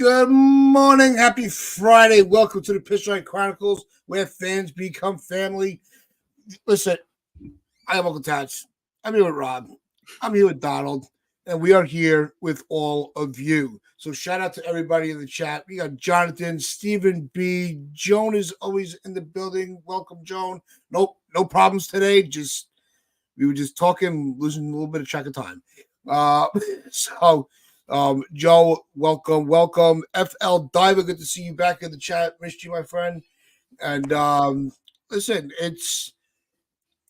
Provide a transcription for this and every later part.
Good morning. Happy Friday. Welcome to the Pitchline Chronicles, where fans become family. Listen, I am Uncle Tats. I'm here with Rob. I'm here with Donald. And we are here with all of you. So shout out to everybody in the chat. We got Jonathan, Stephen B. Joan is always in the building. Welcome, Joan. Nope, no problems today. We were just talking, losing a little bit of track of time. Joe, welcome. FL Diver, good to see you back in the chat. Missed you, my friend. And listen, it's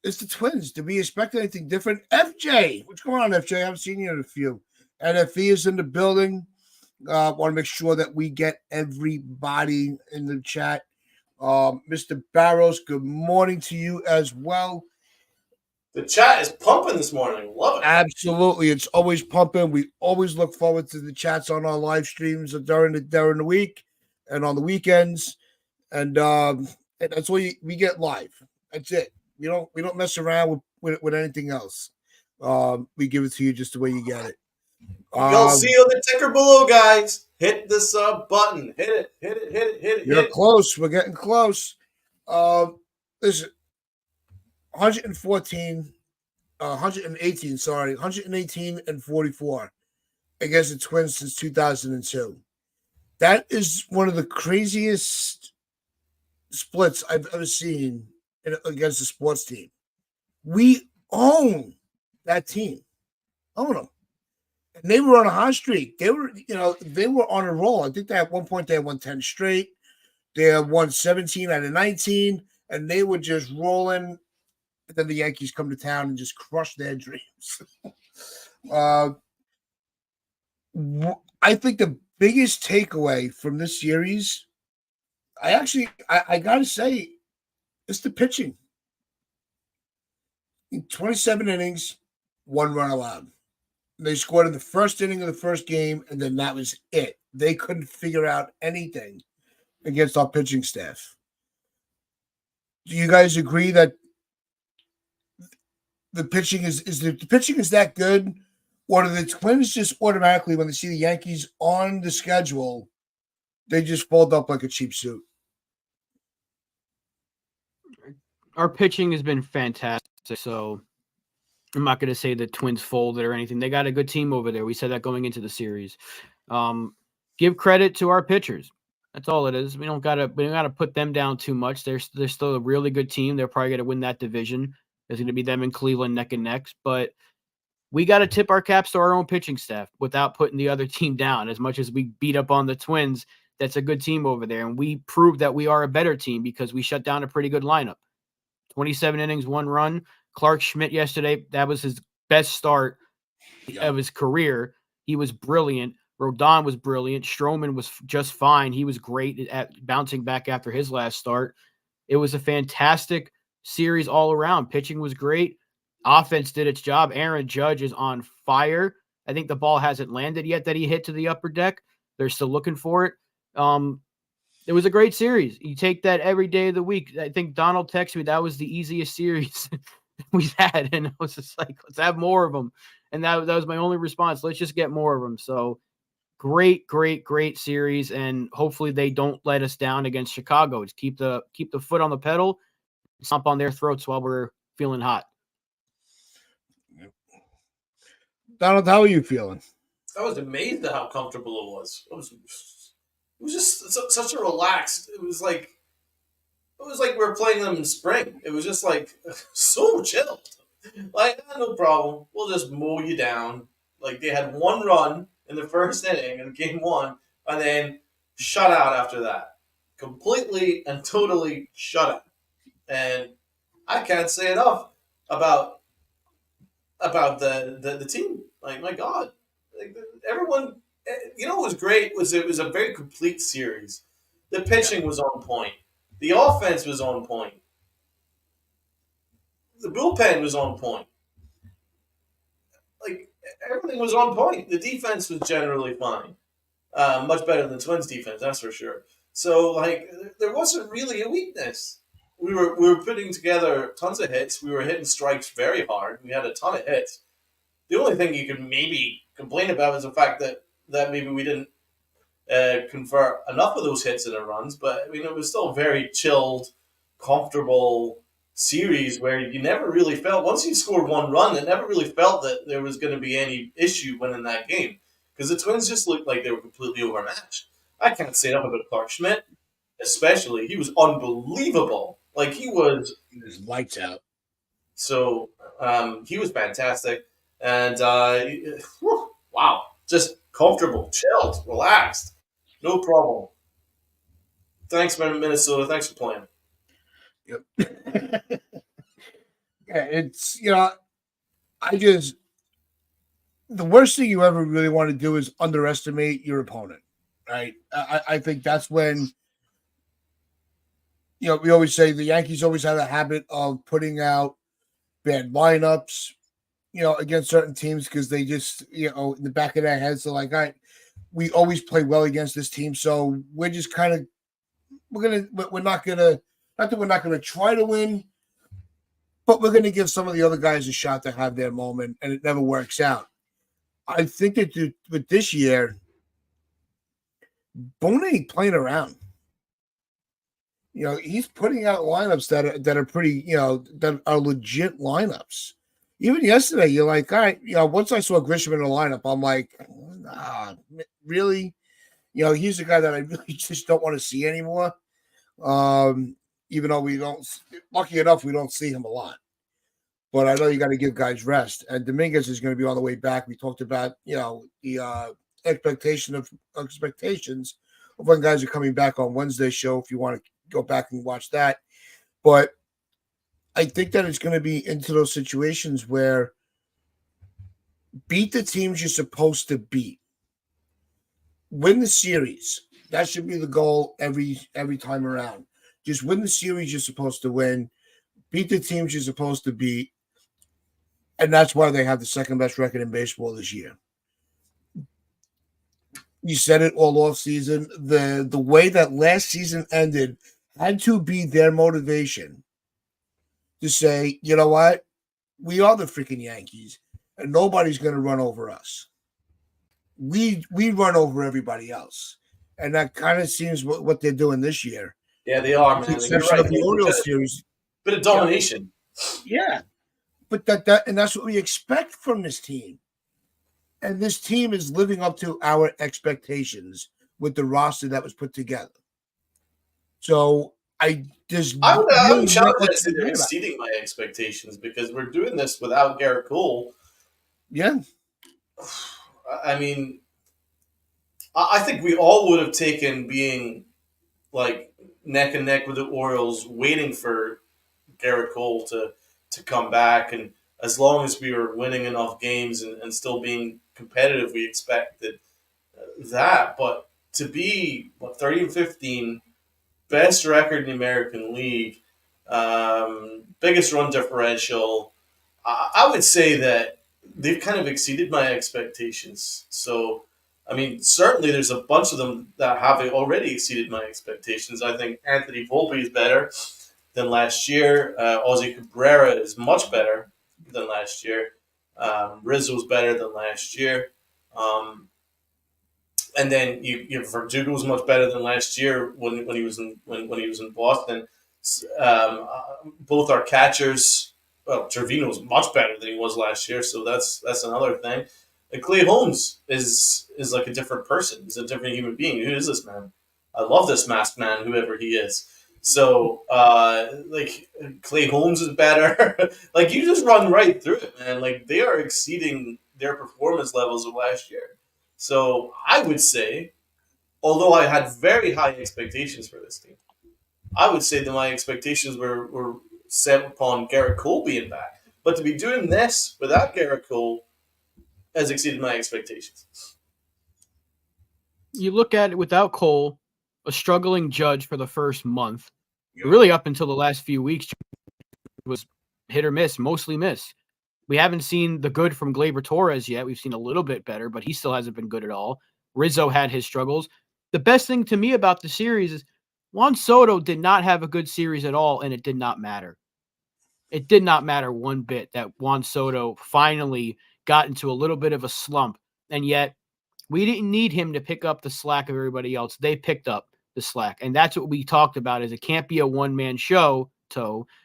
the Twins. Did we expect anything different? FJ, what's going on, FJ? I haven't seen you in a few. NFE is in the building. Want to make sure that we get everybody in the chat. Mr. Barrows, good morning to you as well. The chat is pumping this morning. Love it. Absolutely. It's always pumping. We always look forward to the chats on our live streams during the week and on the weekends. And that's what we get live. That's it. We don't mess around with anything else. We give it to you just the way you get it. You'll see on the ticker below, guys. Hit the sub button. Hit it. You're close. We're getting close. Listen, 118 and 44 against the Twins since 2002. That is one of the craziest splits I've ever seen against a sports team. We own that team. Own them. And they were on a hot streak. They were on a roll. I think at one point they had won 10 straight. They had won 17 out of 19, and they were just rolling. And then the Yankees come to town and just crush their dreams. I think the biggest takeaway from this series, I got to say, it's the pitching. In 27 innings, 1 run allowed. They scored in the first inning of the first game, and then that was it. They couldn't figure out anything against our pitching staff. Do you guys agree that the pitching is that good, or do the Twins just automatically, when they see the Yankees on the schedule, they just fold up like a cheap suit? Our pitching has been fantastic, so I'm not going to say the Twins folded or anything. They got a good team over there. We said that going into the series. Give credit to our pitchers. That's all it is. We don't gotta put them down too much. They're still a really good team. They're probably going to win that division. There's going to be them in Cleveland neck and neck, but we got to tip our caps to our own pitching staff without putting the other team down. As much as we beat up on the Twins, that's a good team over there, and we proved that we are a better team because we shut down a pretty good lineup. 27 innings, 1 run. Clark Schmidt yesterday, that was his best start of his career. He was brilliant. Rodon was brilliant. Stroman was just fine. He was great at bouncing back after his last start. It was a fantastic series all around. Pitching was great. Offense did its job. Aaron Judge is on fire. I think the ball hasn't landed yet that he hit to the upper deck. They're still looking for it. It was a great series. You take that every day of the week. I think Donald texted me that was the easiest series we've had, and I was just like, let's have more of them. And that was my only response. Let's just get more of them. So great series, and hopefully they don't let us down against Chicago. Just keep the foot on the pedal, stomp on their throats while we're feeling hot. Donald, how are you feeling? I was amazed at how comfortable it was. It was just such a relaxed. It was like we were playing them in spring. It was just like so chilled. Like, no problem. We'll just mow you down. Like, they had 1 run in the first inning in game 1, and then shut out after that. Completely and totally shut out. And I can't say enough about the team. Like, my God. Like, everyone, what was great was it was a very complete series. The pitching was on point. The offense was on point. The bullpen was on point. Like, everything was on point. The defense was generally fine. Much better than the Twins defense, that's for sure. So, like, there wasn't really a weakness. We were putting together tons of hits. We were hitting strikes very hard. We had a ton of hits. The only thing you could maybe complain about is the fact that maybe we didn't convert enough of those hits into runs. But I mean, it was still a very chilled, comfortable series where you never really felt, once you scored one run, it never really felt that there was going to be any issue winning that game because the Twins just looked like they were completely overmatched. I can't say enough about Clark Schmidt, especially. He was unbelievable. Like he was His lights out. so he was fantastic, and wow, just comfortable, chilled, relaxed, no problem. Thanks, Minnesota. Thanks for playing. Yep. Yeah, it's the worst thing you ever really want to do is underestimate your opponent, right? I think that's when we always say the Yankees always had a habit of putting out bad lineups, against certain teams because they just, in the back of their heads, they're like, all right, we always play well against this team, so we're just kind of we're not gonna, not that we're not gonna try to win, but we're gonna give some of the other guys a shot to have their moment, and it never works out. I think that with this year, Bone ain't playing around. He's putting out lineups that are pretty, that are legit lineups. Even yesterday, you're like, all right, once I saw Grisham in the lineup, I'm like, really? He's a guy that I really just don't want to see anymore. Even though we don't, lucky enough, we don't see him a lot. But I know you got to give guys rest. And Dominguez is going to be on the way back. We talked about, the expectations of when guys are coming back on Wednesday's show, if you want to go back and watch that. But I think that it's going to be into those situations where beat the teams you're supposed to beat. Win the series. That should be the goal every time around. Just win the series you're supposed to win. Beat the teams you're supposed to beat. And that's why they have the second best record in baseball this year. You said it all off season. The way that last season ended had to be their motivation to say, you know what? We are the freaking Yankees, and nobody's going to run over us. We run over everybody else. And that kind of seems what they're doing this year. Yeah, they are, With man. the You're exception right. of the Orioles series. Bit of domination. Yeah. But and that's what we expect from this team. And this team is living up to our expectations with the roster that was put together. So I would challenge that say they're exceeding my expectations because we're doing this without Garrett Cole. Yeah. I mean, I think we all would have taken being like neck and neck with the Orioles, waiting for Garrett Cole to come back. And as long as we were winning enough games and still being competitive, we expected that. But to be 30-15, best record in the American League, biggest run differential, I would say that they've kind of exceeded my expectations. So, I mean, certainly there's a bunch of them that have already exceeded my expectations. I think Anthony Volpe is better than last year. Ozzy Cabrera is much better than last year. Rizzo's better than last year. And then Verdugo's much better than last year when he was in Boston. Both our catchers. Well, Trevino's much better than he was last year, so that's another thing. And Clay Holmes is like a different person. He's a different human being. Who is this man? I love this masked man, whoever he is. So, like, Clay Holmes is better. Like, you just run right through it, man. Like, they are exceeding their performance levels of last year. So, I would say, although I had very high expectations for this team, I would say that my expectations were set upon Garrett Cole being back. But to be doing this without Garrett Cole has exceeded my expectations. You look at it without Cole, a struggling Judge for the first month, really up until the last few weeks was hit or miss, mostly miss. We haven't seen the good from Gleyber Torres yet. We've seen a little bit better, but he still hasn't been good at all. Rizzo had his struggles. The best thing to me about the series is Juan Soto did not have a good series at all, and it did not matter. It did not matter one bit that Juan Soto finally got into a little bit of a slump, and yet We didn't need him to pick up the slack of everybody else. They picked up the slack. And that's what we talked about is it can't be a one-man show,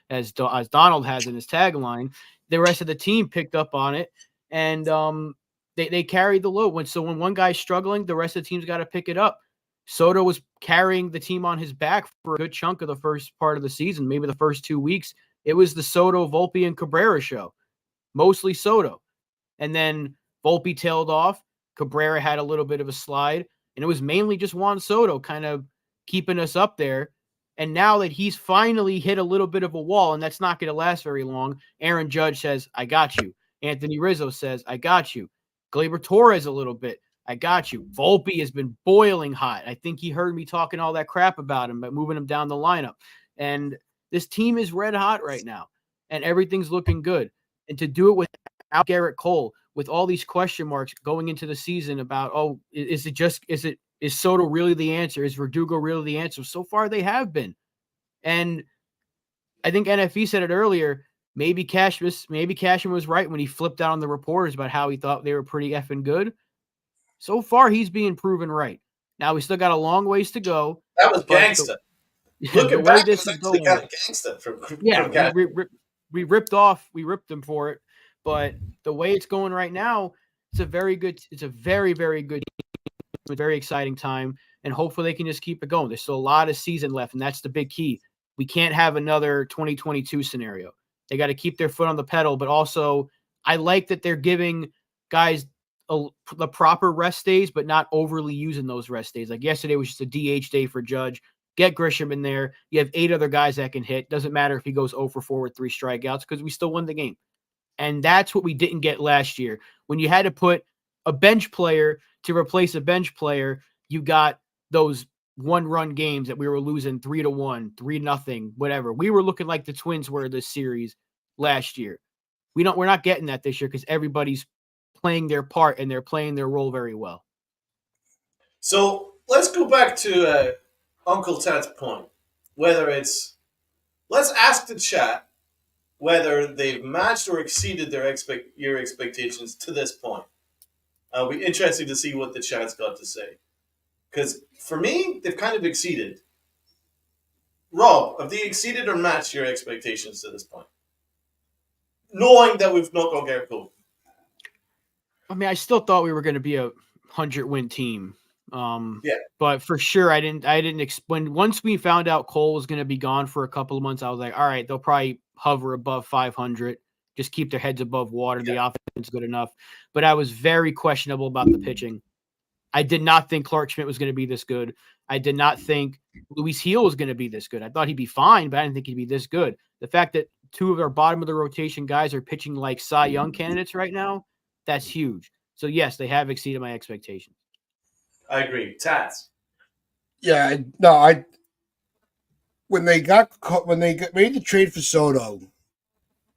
as Donald has in his tagline. The rest of the team picked up on it, and they carried the load. So when one guy's struggling, the rest of the team's got to pick it up. Soto was carrying the team on his back for a good chunk of the first part of the season, maybe the first 2 weeks. It was the Soto, Volpe, and Cabrera show, mostly Soto. And then Volpe tailed off. Cabrera had a little bit of a slide, and it was mainly just Juan Soto kind of keeping us up there. And now that he's finally hit a little bit of a wall, and that's not going to last very long, Aaron Judge says, I got you. Anthony Rizzo says, I got you. Gleyber Torres a little bit. I got you. Volpe has been boiling hot. I think he heard me talking all that crap about him, but moving him down the lineup. And this team is red hot right now, and everything's looking good. And to do it without Garrett Cole, with all these question marks going into the season about, is Soto really the answer? Is Verdugo really the answer? So far, they have been. And I think NFE said it earlier. Maybe Cashman was right when he flipped out on the reporters about how he thought they were pretty effing good. So far, he's being proven right. Now, we still got a long ways to go. That was gangster. Looking back, this is actually kind of gangster from we ripped them for it. But the way it's going right now, it's a very, very good, very exciting time. And hopefully they can just keep it going. There's still a lot of season left, and that's the big key. We can't have another 2022 scenario. They got to keep their foot on the pedal, but also I like that they're giving guys the proper rest days, but not overly using those rest days. Like yesterday was just a DH day for Judge. Get Grisham in there. You have 8 other guys that can hit. Doesn't matter if he goes 0 for 4 with 3 strikeouts because we still won the game. And that's what we didn't get last year. When you had to put a bench player to replace a bench player, you got those one-run games that we were losing 3-1, 3-0, whatever. We were looking like the Twins were this series last year. We're not getting that this year because everybody's playing their part and they're playing their role very well. So let's go back to Uncle Ted's point. Let's ask the chat whether they've matched or exceeded your expectations to this point. It'll be interesting to see what the chat's got to say. Because for me, they've kind of exceeded. Rob, have they exceeded or matched your expectations to this point? Knowing that we've not got Garrett Cole. I mean, I still thought we were going to be a 100-win team. But for sure, I didn't explain. Once we found out Cole was going to be gone for a couple of months, I was like, all right, they'll probably hover above 500, just keep their heads above water. Yeah. The offense is good enough. But I was very questionable about the pitching. I did not think Clark Schmidt was going to be this good. I did not think Luis Heel was going to be this good. I thought he'd be fine, but I didn't think he'd be this good. The fact that 2 of our bottom of the rotation guys are pitching like Cy Young candidates right now, that's huge. So yes, they have exceeded my expectations. I agree. Tats. Yeah, no, when they made the trade for Soto,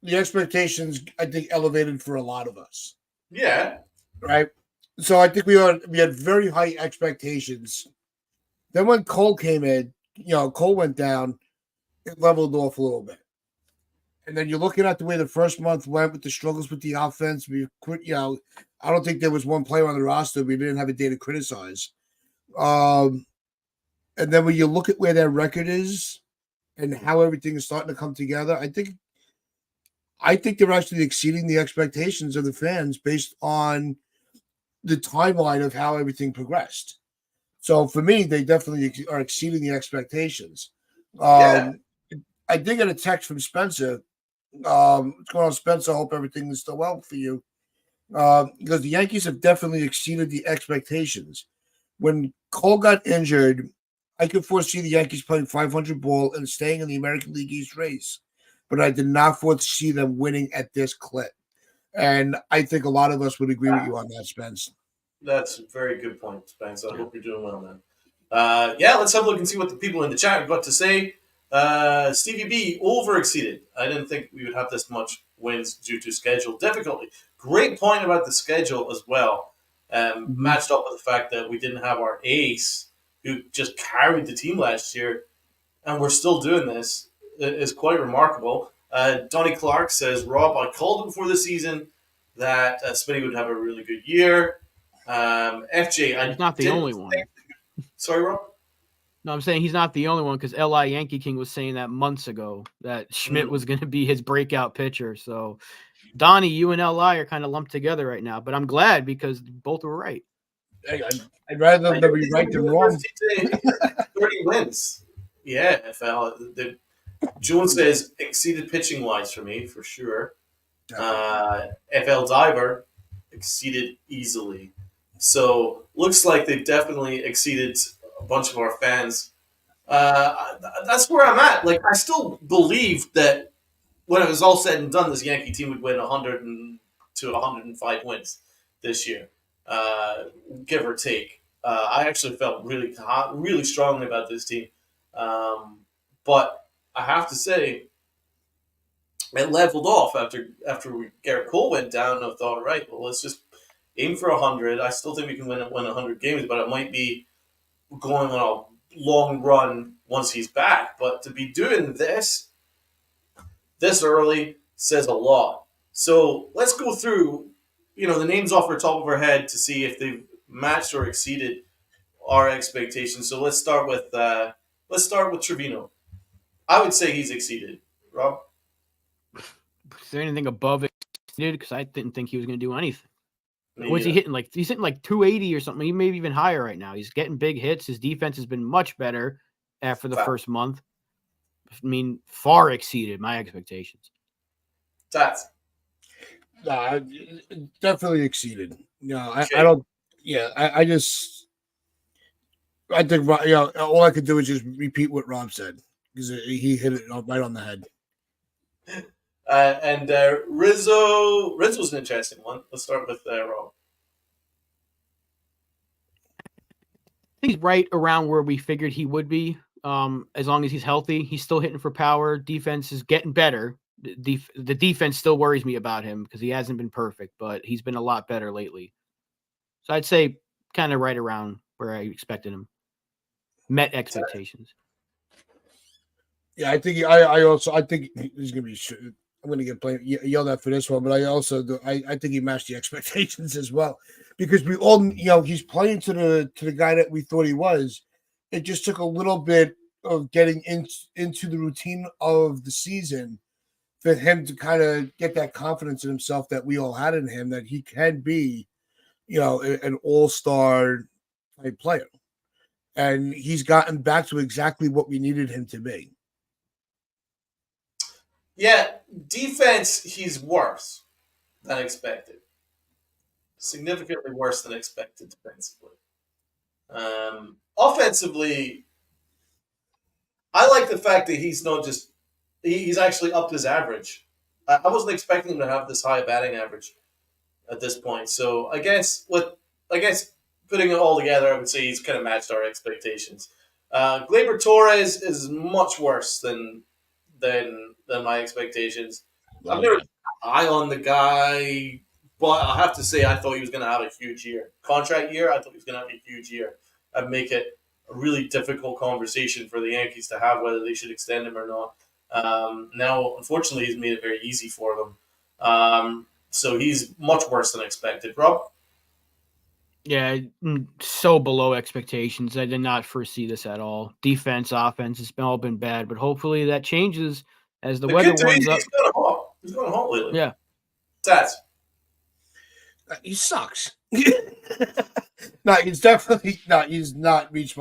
the expectations I think elevated for a lot of us. Yeah. Right. So I think we had very high expectations. Then when Cole came in, Cole went down, it leveled off a little bit. And then you're looking at the way the first month went with the struggles with the offense. I don't think there was one player on the roster we didn't have a day to criticize. And then when you look at where their record is and how everything is starting to come together, I think they're actually exceeding the expectations of the fans based on the timeline of how everything progressed. So for me, they definitely are exceeding the expectations. I did get a text from Spencer. What's going on, Spencer? I hope everything is still well for you. Because the Yankees have definitely exceeded the expectations. When Cole got injured, I could foresee the Yankees playing 500 ball and staying in the American League East race. But I did not foresee them winning at this clip. And I think a lot of us would agree with you on that, Spence. That's a very good point, Spence. I hope you're doing well, man. Let's have a look and see what the people in the chat have got to say. Stevie B, over-exceeded. I didn't think we would have this much wins due to schedule difficulty. Great point about the schedule as well. Matched up with the fact that we didn't have our ace, who just carried the team last year, and we're still doing this. It is quite remarkable. Donnie Clark says, Rob, I called it before the season that Smitty would have a really good year. FJ, I He's not the didn't only one. think- Sorry, Rob? No, I'm saying he's not the only one because LI Yankee King was saying that months ago that Schmidt was going to be his breakout pitcher. So, Donnie, you and LI are kind of lumped together right now, but I'm glad because both were right. I'd rather them be right than wrong. 30 wins. Yeah, June says exceeded pitching wise for me, for sure. FL Diver exceeded easily. So looks like they've definitely exceeded a bunch of our fans. That's where I'm at. Like, I still believe that when it was all said and done, this Yankee team would win 100 to 105 wins this year, give or take. I actually felt really strongly about this team, but I have to say it leveled off after Garrett Cole went down. I thought, all right, well, let's just aim for 100. I still think we can win 100 games, but it might be going on a long run once he's back. But to be doing this early says a lot. So let's go through, the names off the top of our head to see if they've matched or exceeded our expectations. So let's start with Trevino. I would say he's exceeded. Rob? Is there anything above it? Because I didn't think he was going to do anything. Me What's he neither. hitting? He's hitting like 280 or something. He may be even higher right now. He's getting big hits. His defense has been much better after the first month. I mean, far exceeded my expectations. That's Nah, definitely exceeded. No, Okay. I don't. Yeah, I think all I could do is just repeat what Rob said because he hit it right on the head. And Rizzo's an interesting one. Let's start with Rob. I think he's right around where we figured he would be. As long as he's healthy, he's still hitting for power. Defense is getting better. The defense still worries me about him because he hasn't been perfect, but he's been a lot better lately. So I'd say kind of right around where I expected him. Met expectations. Yeah, I think I think he's gonna be. I'm gonna get yelled at for this one, but I think he matched the expectations as well because we all he's playing to the guy that we thought he was. It just took a little bit of getting into the routine of the season for him to kind of get that confidence in himself that we all had in him that he can be, an all-star type player. And he's gotten back to exactly what we needed him to be. Yeah, defense, he's worse than expected. Significantly worse than expected defensively. Offensively, I like the fact that he's not just he's actually upped his average. I wasn't expecting him to have this high batting average at this point. So I guess putting it all together, I would say he's kind of matched our expectations. Gleyber Torres is much worse than my expectations. I've never eye on the guy, but I have to say I thought he was going to have a huge year. Contract year, I thought he was going to have a huge year and make it a really difficult conversation for the Yankees to have whether they should extend him or not. Now, unfortunately, he's made it very easy for them. So he's much worse than expected. Rob? Yeah, so below expectations. I did not foresee this at all. Defense, offense, it's all been bad, but hopefully that changes as the weather warms up. He's going hot. He's going hot lately. Yeah. Stats. He sucks. No, he's definitely not. He's not reached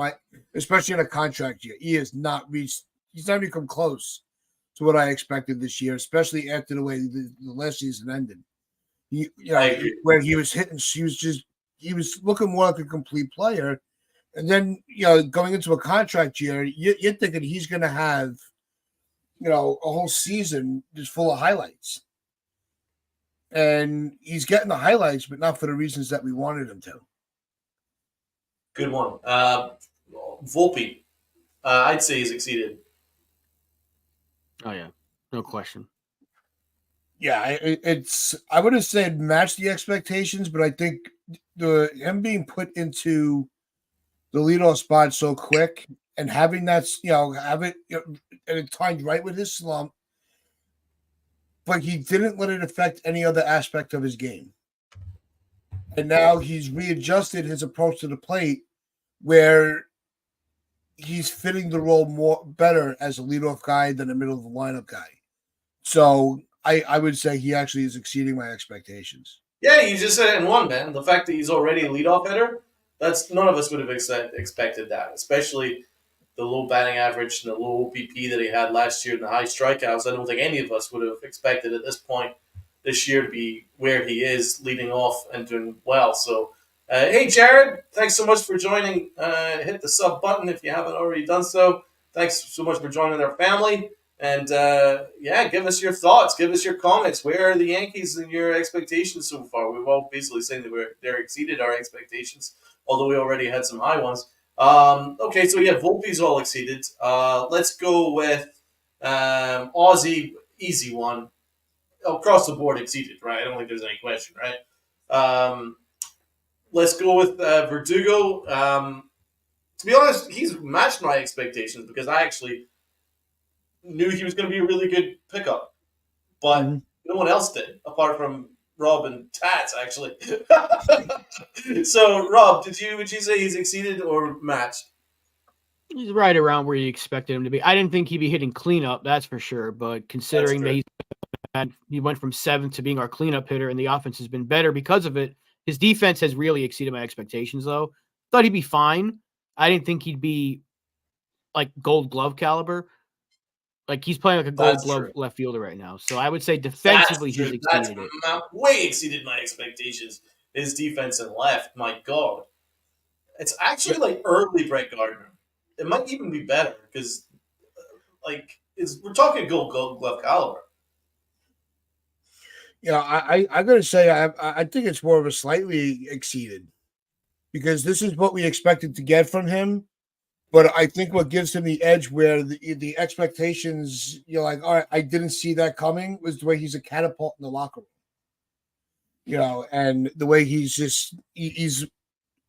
especially in a contract year. He has not reached. He's not even come close to what I expected this year, especially after the way the last season ended. Where he was hitting, he was looking more like a complete player, and then going into a contract year, you're thinking he's going to have a whole season just full of highlights. And he's getting the highlights, but not for the reasons that we wanted him to. Good one. Volpe. I'd say he's exceeded. Oh, yeah. No question. Yeah, I would have said match the expectations, but I think him being put into the leadoff spot so quick and having that, have it, and it timed right with his slump, but he didn't let it affect any other aspect of his game. And now he's readjusted his approach to the plate where he's fitting the role more better as a leadoff guy than a middle of the lineup guy. So I would say he actually is exceeding my expectations. Yeah, you just said it in one, man. The fact that he's already a leadoff hitter, that's none of us would have expected that, especially the low batting average and the low OPP that he had last year and the high strikeouts. I don't think any of us would have expected at this point this year to be where he is, leading off and doing well. So, hey, Jared, thanks so much for joining. Hit the sub button if you haven't already done so. Thanks so much for joining our family. And yeah, give us your thoughts. Give us your comments. Where are the Yankees in your expectations so far? We've all basically saying that they're exceeded our expectations, although we already had some high ones. Okay, so yeah, Volpe's all exceeded. Let's go with Aussie, easy one. Across the board exceeded, right? I don't think there's any question, right? Let's go with Verdugo. To be honest, he's matched my expectations because I actually knew he was going to be a really good pickup, but no one else did, apart from Rob and Tats, actually. So, Rob, would you say he's exceeded or matched? He's right around where you expected him to be. I didn't think he'd be hitting cleanup, that's for sure. But considering that he went from 7th to being our cleanup hitter, and the offense has been better because of it, his defense has really exceeded my expectations. Though, thought he'd be fine. I didn't think he'd be like Gold Glove caliber. Like he's playing like a Gold Glove left fielder right now. So I would say defensively he's exceeded it. Way exceeded my expectations. His defense and left, my God, it's actually like early Brett Gardner. It might even be better because, like, we're talking Gold Glove caliber. Yeah, I gotta say I think it's more of a slightly exceeded because this is what we expected to get from him. But I think what gives him the edge where the expectations, you're like, all right, I didn't see that coming, was the way he's a catapult in the locker room. And the way he's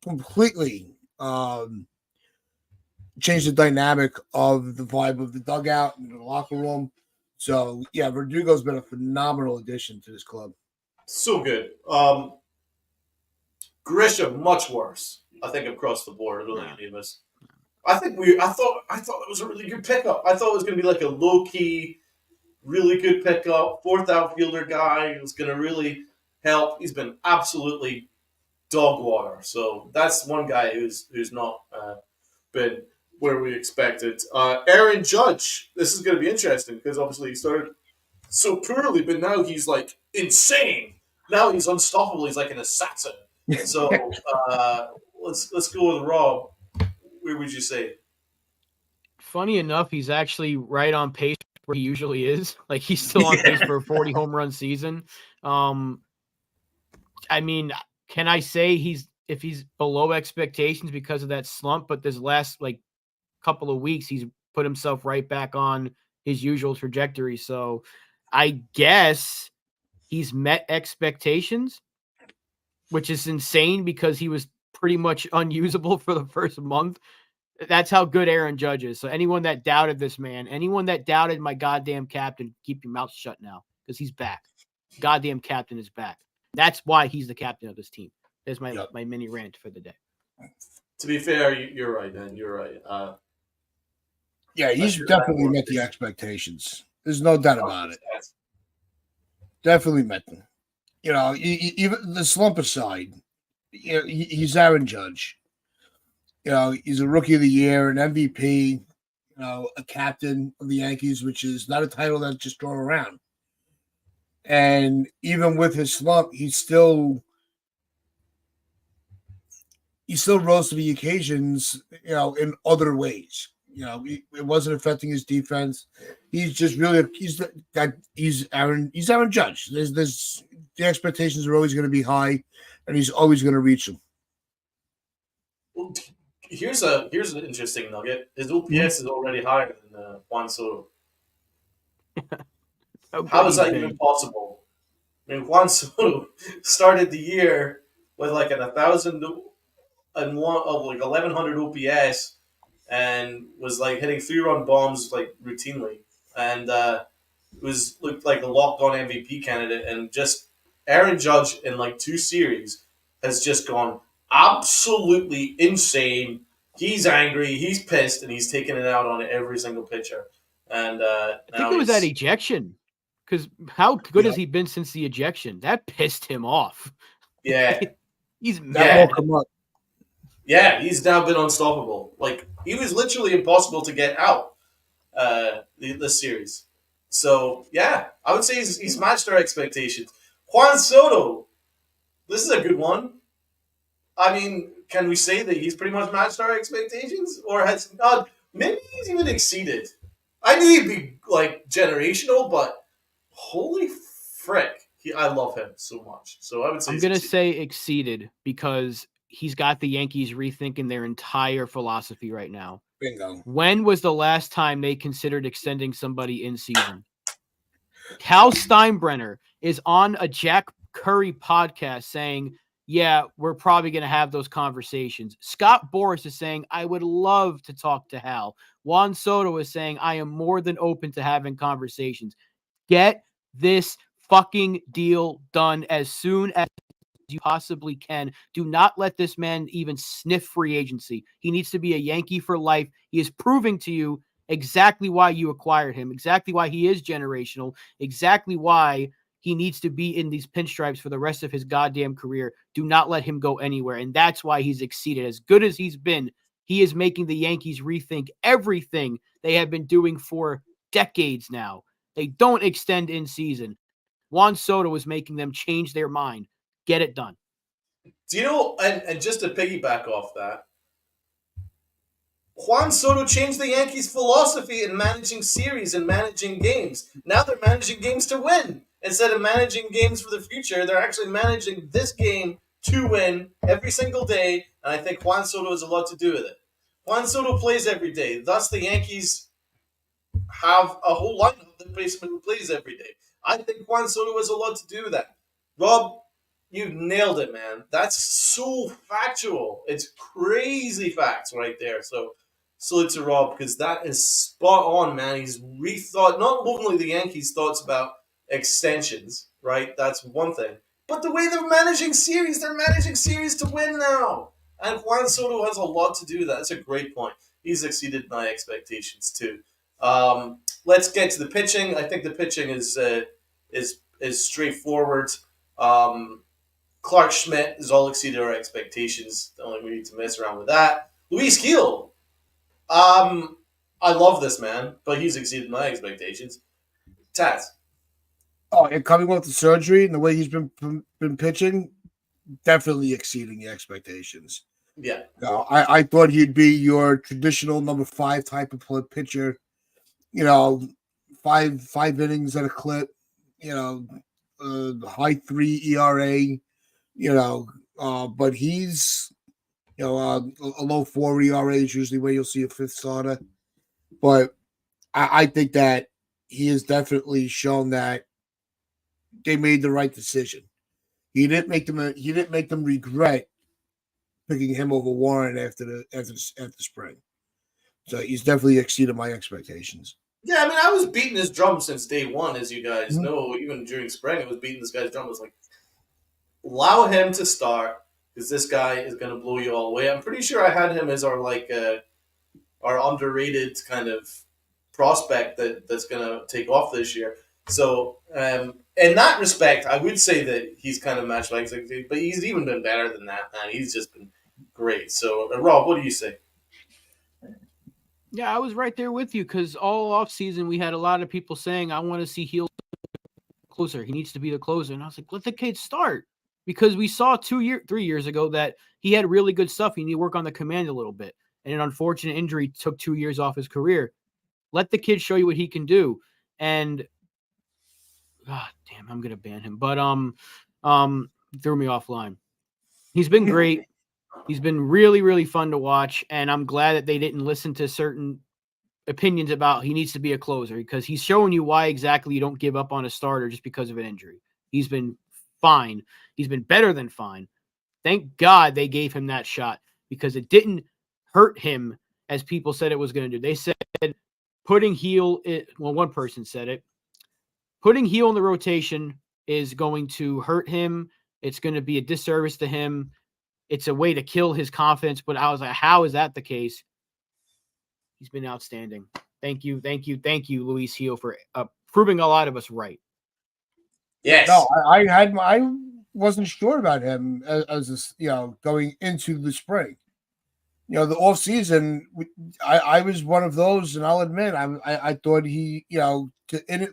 completely changed the dynamic of the vibe of the dugout and the locker room. So, yeah, Verdugo's been a phenomenal addition to this club. So good. Grisham, much worse, I think, across the board. I don't think any of us. I thought it was a really good pickup. I thought it was going to be like a low key, really good pickup, 4th outfielder guy who's going to really help. He's been absolutely dog water. So that's one guy who's not been where we expected. Aaron Judge. This is going to be interesting because obviously he started so poorly, but now he's like insane. Now he's unstoppable. He's like an assassin. So let's go with Rob. Where would you say? Funny enough, he's actually right on pace where he usually is. Like he's still on pace for a 40 home run season. I mean, can I say if he's below expectations because of that slump? But this last like couple of weeks, he's put himself right back on his usual trajectory. So I guess he's met expectations, which is insane because he was pretty much unusable for the first month. That's how good Aaron Judge is. So anyone that doubted this man, anyone that doubted my goddamn captain, keep your mouth shut now because he's back. Goddamn captain is back. That's why he's the captain of this team. There's my mini rant for the day. To be fair, you're right, man. You're right. Yeah, he's definitely met the expectations. There's no doubt about it. Definitely met them. Even the slump aside, he's Aaron Judge. He's a rookie of the year, an MVP, a captain of the Yankees, which is not a title that's just thrown around. And even with his slump, he still rose to the occasions, in other ways. It wasn't affecting his defense. He's just really he's Aaron Judge. There's the expectations are always going to be high, and he's always going to reach them. Well, here's an interesting nugget. His OPS is already higher than Juan Soto. How is that even possible? I mean, Juan Soto started the year with like 1,100 OPS and was like hitting 3-run bombs like routinely, and looked like a locked-on MVP candidate. And just Aaron Judge in like 2 series has just gone absolutely insane. He's angry, he's pissed, and he's taking it out on every single pitcher. And I think now it was that he's ejection. Because how good Yeah. has he been since the ejection? That pissed him off. yeah, He's That mad. woke him up. yeah, he's now been unstoppable. Like he was literally impossible to get out this series. So yeah, I would say he's matched our expectations. Juan Soto, this is a good one. I mean, can we say that he's pretty much matched our expectations, or has maybe he's even exceeded? I knew he'd be like generational, but holy frick, I love him so much. So I would say I'm he's going to exceeded. say exceeded because he's got the Yankees rethinking their entire philosophy right now. Bingo. When was the last time they considered extending somebody in season? Cal Steinbrenner is on a Jack Curry podcast saying, yeah, we're probably going to have those conversations. Scott Boras is saying, I would love to talk to Hal. Juan Soto is saying, I am more than open to having conversations. Get this fucking deal done as soon as you possibly can. Do not let this man even sniff free agency. He needs to be a Yankee for life. He is proving to you exactly why you acquired him, exactly why he is generational, exactly why he needs to be in these pinstripes for the rest of his goddamn career. Do not let him go anywhere. And that's why he's exceeded. As good as he's been, he is making the Yankees rethink everything they have been doing for decades now. They don't extend in season. Juan Soto is making them change their mind. Get it done. Do you know? And just to piggyback off that, Juan Soto changed the Yankees' philosophy in managing series and managing games. Now they're managing games to win. Instead of managing games for the future, they're actually managing this game to win every single day. And I think Juan Soto has a lot to do with it. Juan Soto plays every day. Thus, the Yankees have a whole lineup that basically plays every day. I think Juan Soto has a lot to do with that. Rob, you nailed it, man. That's so factual. It's crazy facts right there. So salute to Rob because that is spot on, man. He's rethought not only the Yankees' thoughts about extensions, right? That's one thing. But the way they're managing series to win now. And Juan Soto has a lot to do with that. That's a great point. He's exceeded my expectations too. Let's get to the pitching. I think the pitching is straightforward. Clark Schmidt has all exceeded our expectations. Don't think we need to mess around with that. Luis Gil. I love this man, but he's exceeded my expectations. Taz. Oh, and coming off the surgery and the way he's been pitching, definitely exceeding the expectations. Yeah. No, I thought he'd be your traditional number 5 type of pitcher. You know, five innings at a clip. You know, high 3 ERA. You know, but he's a low 4 ERA is usually where you'll see a fifth starter. But I think that he has definitely shown that they made the right decision. He didn't make them regret picking him over Warren after spring. So he's definitely exceeded my expectations. Yeah, I mean, I was beating his drum since day one, as you guys know. Even during spring, I was beating this guy's drum. I was like, allow him to start because this guy is going to blow you all away. I'm pretty sure I had him as our underrated kind of prospect that's going to take off this year. So in that respect, I would say that he's kind of matched my expectations, but he's even been better than that, man. He's just been great. So Rob, what do you say? Yeah, I was right there with you because all offseason we had a lot of people saying, I want to see Heel closer. He needs to be the closer. And I was like, let the kid start. Because we saw 3 years ago that he had really good stuff. He needed to work on the command a little bit. And an unfortunate injury took 2 years off his career. Let the kid show you what he can do. And God damn, I'm gonna ban him. But threw me offline. He's been great. He's been really, really fun to watch. And I'm glad that they didn't listen to certain opinions about he needs to be a closer because he's showing you why exactly you don't give up on a starter just because of an injury. He's been fine. He's been better than fine. Thank God they gave him that shot because it didn't hurt him as people said it was going to do. They said putting Heel, one person said it, putting Heel in the rotation is going to hurt him. It's going to be a disservice to him. It's a way to kill his confidence. But I was like, how is that the case? He's been outstanding. Thank you, Luis Gil, for proving a lot of us right. Yes. No, I wasn't sure about him as going into the spring. The off season, I was one of those, and I'll admit, I thought he, to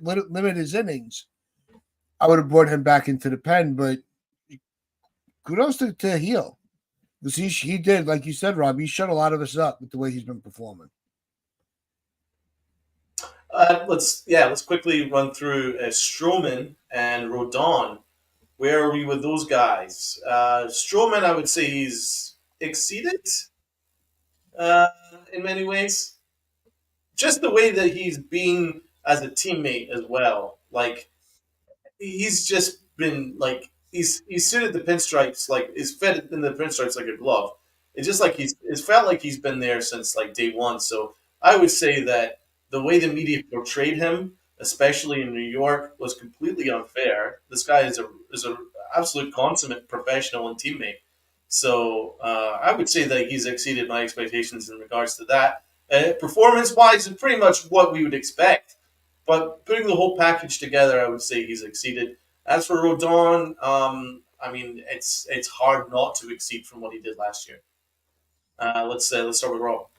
limit his innings, I would have brought him back into the pen. But kudos to Gil, because he did, like you said, Rob, he shut a lot of us up with the way he's been performing. Let's quickly run through Stroman and Rodon. Where are we with those guys? Stroman, I would say he's exceeded in many ways. Just the way that he's been as a teammate as well. Like, he's just been like he's suited the pinstripes, like he's fed in the pinstripes like a glove. It's just like it's felt like he's been there since like day one. So I would say that the way the media portrayed him, especially in New York, was completely unfair. This guy is a absolute consummate professional and teammate. So I would say that he's exceeded my expectations in regards to that. Performance-wise, it's pretty much what we would expect. But putting the whole package together, I would say he's exceeded. As for Rodon, I mean, it's hard not to exceed from what he did last year. Let's start with Rob.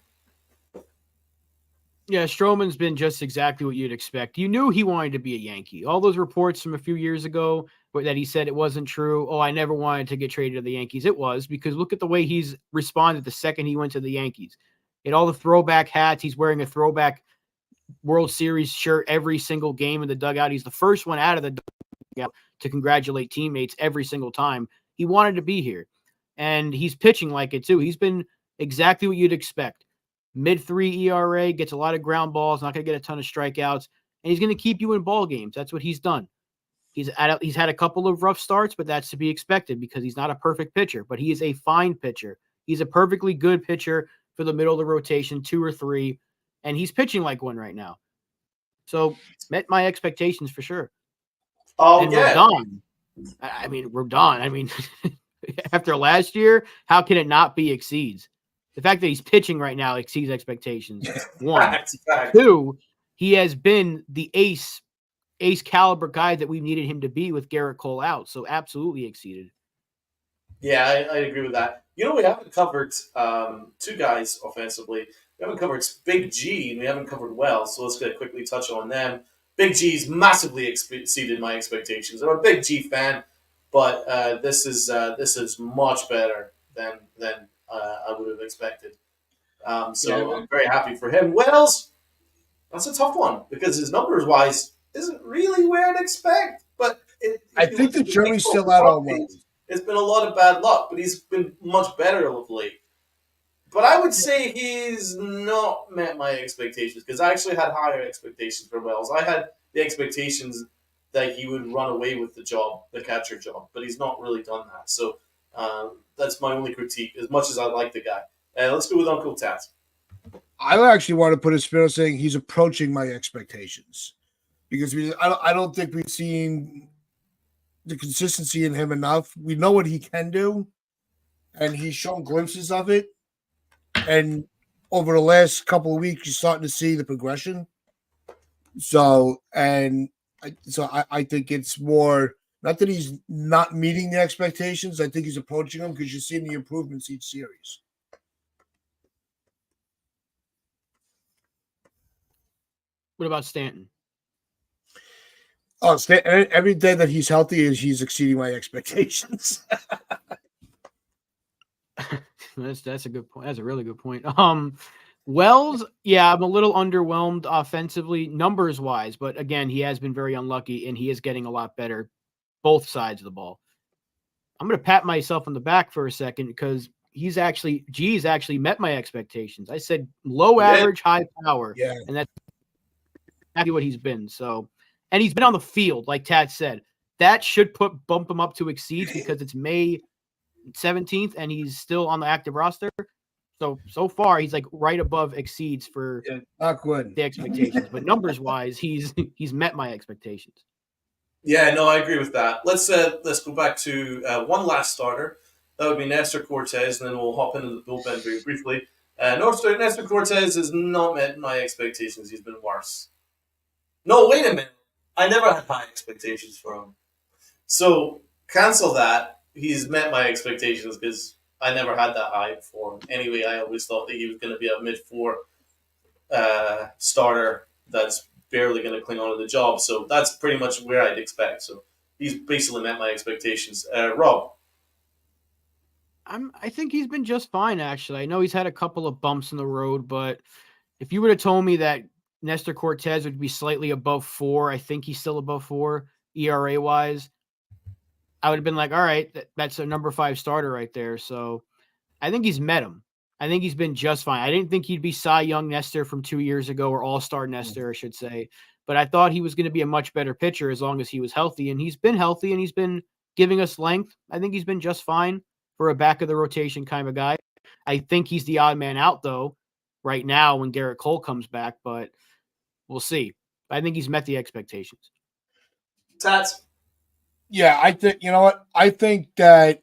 Yeah, Stroman's been just exactly what you'd expect. You knew he wanted to be a Yankee. All those reports from a few years ago that he said it wasn't true. Oh, I never wanted to get traded to the Yankees. It was, because look at the way he's responded the second he went to the Yankees. In all the throwback hats, he's wearing a throwback World Series shirt every single game in the dugout. He's the first one out of the dugout to congratulate teammates every single time. He wanted to be here, and he's pitching like it too. He's been exactly what you'd expect. Mid-3 ERA, gets a lot of ground balls, not going to get a ton of strikeouts, and he's going to keep you in ball games. That's what he's done. He's had a couple of rough starts, but that's to be expected because he's not a perfect pitcher, but he is a fine pitcher. He's a perfectly good pitcher for the middle of the rotation, 2 or 3, and he's pitching like one right now. So met my expectations for sure. Oh, and yeah. Rodon, after last year, how can it not be exceeds? The fact that he's pitching right now exceeds expectations. 1. 2, he has been the ace caliber guy that we needed him to be with Garrett Cole out. So absolutely exceeded. Yeah, I agree with that. We haven't covered two guys offensively. We haven't covered Big G, and we haven't covered Wells. So let's quickly touch on them. Big G's massively exceeded my expectations. I'm a Big G fan, but this is much better than I would have expected. So I'm very happy for him. Wells, that's a tough one because his numbers wise isn't really where I'd expect. But I think the jury's still out on Wells. It's been a lot of bad luck, but he's been much better of late. But I would say he's not met my expectations because I actually had higher expectations for Wells. I had the expectations that he would run away with the catcher job, but he's not really done that. So that's my only critique, as much as I like the guy. Let's go with Uncle Tat. I actually want to put a spin on saying he's approaching my expectations because I don't think we've seen the consistency in him enough. We know what he can do, and he's shown glimpses of it. And over the last couple of weeks, you're starting to see the progression. So I think it's more, not that he's not meeting the expectations. I think he's approaching them because you're seeing the improvements each series. What about Stanton? Oh, every day that he's healthy, he's exceeding my expectations. That's a good point. That's a really good point. Wells, yeah, I'm a little underwhelmed offensively, numbers wise, but again, he has been very unlucky and he is getting a lot better, both sides of the ball. I'm going to pat myself on the back for a second because G's actually met my expectations. I said low average, high power, and that's exactly what he's been. So, and he's been on the field, like Tad said. That should bump him up to exceeds because it's May 17th and he's still on the active roster. So far he's like right above exceeds for not good the expectations, but numbers wise he's met my expectations. Yeah, no, I agree with that. Let's go back to one last starter. That would be Nestor Cortez, and then we'll hop into the bullpen very briefly. Nestor Cortez has not met my expectations. He's been worse. No, wait a minute. I never had high expectations for him. So cancel that. He's met my expectations because I never had that high for him. Anyway, I always thought that he was going to be a mid-4 starter that's barely going to cling on to the job. So that's pretty much where I'd expect. So he's basically met my expectations. Rob. I think he's been just fine, actually. I know he's had a couple of bumps in the road, but if you would have told me that Nestor Cortez would be slightly above 4, I think he's still above 4 ERA wise, I would have been like, all right, that's a number 5 starter right there. So I think he's met him. I think he's been just fine. I didn't think he'd be Cy Young Nestor from 2 years ago, or All-Star Nestor, I should say. But I thought he was going to be a much better pitcher as long as he was healthy. And he's been healthy, and he's been giving us length. I think he's been just fine for a back of the rotation kind of guy. I think he's the odd man out, though, right now when Garrett Cole comes back. But we'll see. I think he's met the expectations. Tats. Yeah, I think you know what? I think that,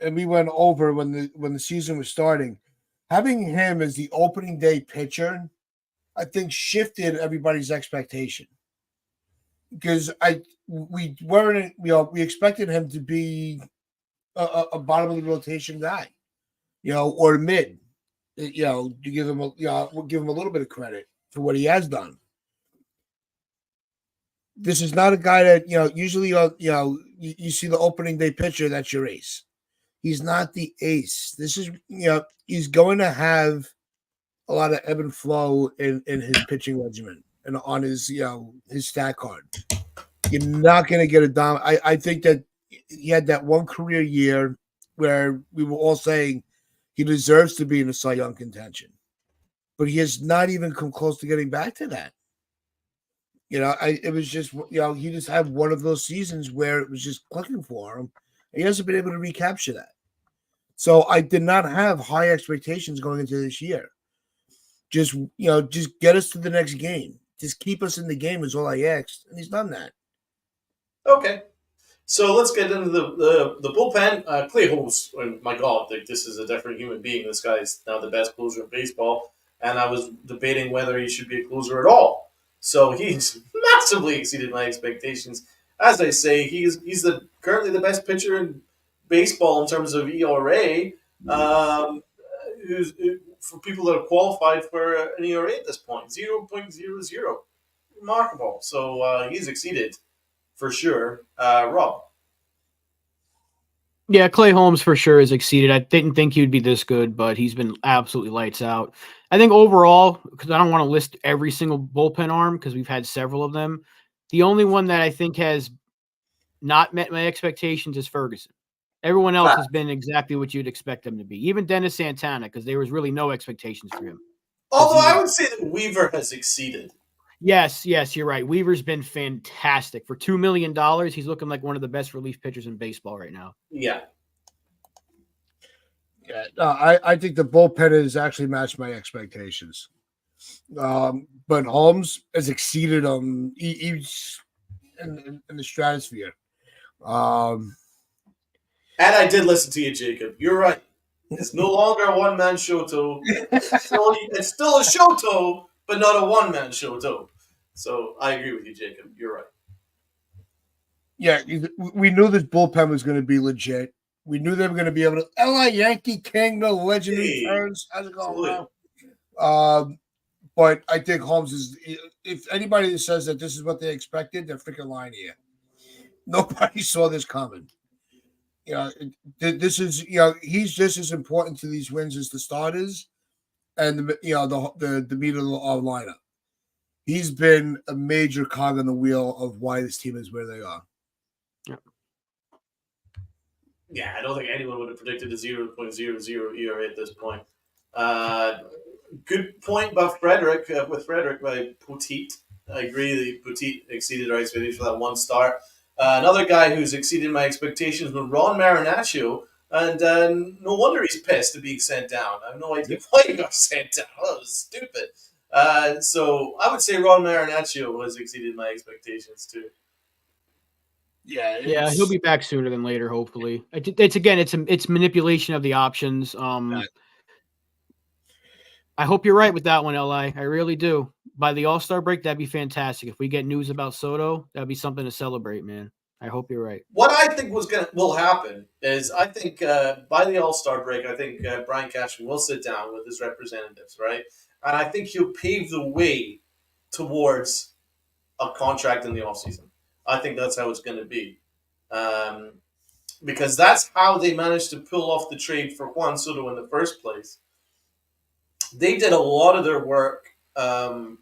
and we went over when the season was starting, having him as the opening day pitcher, I think shifted everybody's expectation because we weren't we expected him to be a bottom of the rotation guy, or mid, to give him we'll give him a little bit of credit for what he has done. This is not a guy that usually you see the opening day pitcher, that's your ace. He's not the ace. This is he's going to have a lot of ebb and flow in his pitching regimen and on his his stat card. You're not going to get a dom. I think that he had that one career year where we were all saying he deserves to be in the Cy Young contention, but he has not even come close to getting back to that. It was just he just had one of those seasons where it was just clicking for him. He hasn't been able to recapture that. So I did not have high expectations going into this year. Just get us to the next game. Just keep us in the game is all I asked, and he's done that. Okay. So let's get into the bullpen. Clay Holmes, my God, this is a different human being. This guy is now the best closer in baseball, and I was debating whether he should be a closer at all. So he's massively exceeded my expectations. As I say, he's currently the best pitcher in baseball in terms of ERA. Who's for people that have qualified for an ERA at this point, 0.00, remarkable. So he's exceeded for sure. Rob. Yeah, Clay Holmes for sure has exceeded. I didn't think he would be this good, but he's been absolutely lights out. I think overall, because I don't want to list every single bullpen arm because we've had several of them, the only one that I think has not met my expectations is Ferguson. Everyone else has been exactly what you'd expect them to be. Even Dennis Santana, because there was really no expectations for him. Although I would say that Weaver has exceeded. Yes, you're right. Weaver's been fantastic. For $2 million, he's looking like one of the best relief pitchers in baseball right now. Yeah. Yeah, I think the bullpen has actually matched my expectations. But Holmes has exceeded them. He's in the stratosphere. And I did listen to you, Jacob. You're right. It's no longer a one-man Soto. It's still a Soto, but not a one-man Soto. So I agree with you, Jacob. You're right. Yeah, we knew this bullpen was going to be legit. We knew they were going to be able to. LA Yankee King, the legend returns. How's it going now? But I think Holmes is. If anybody that says that this is what they expected, they're freaking lying here. Nobody saw this coming. This is he's just as important to these wins as the starters, and the meat of the lineup. He's been a major cog on the wheel of why this team is where they are. Yeah, I don't think anyone would have predicted a 0.00 ERA at this point. Good point about Frederick. With Frederick by Poteet, I agree that Poteet exceeded our expectations for that one start. Another guy who's exceeded my expectations was Ron Marinaccio, and no wonder he's pissed to being sent down. I have no idea why he got sent down. That was stupid. So I would say Ron Marinaccio has exceeded my expectations too. Yeah, Yeah, he'll be back sooner than later, hopefully. It's manipulation of the options. I hope you're right with that one, Li. I really do. By the All-Star break, that'd be fantastic. If we get news about Soto, that'd be something to celebrate, man. I hope you're right. What I think will happen is I think by the All Star break, I think Brian Cashman will sit down with his representatives, right, and I think he'll pave the way towards a contract in the offseason. I think that's how it's going to be. Um, because that's how they managed to pull off the trade for Juan Soto in the first place. They did a lot of their work during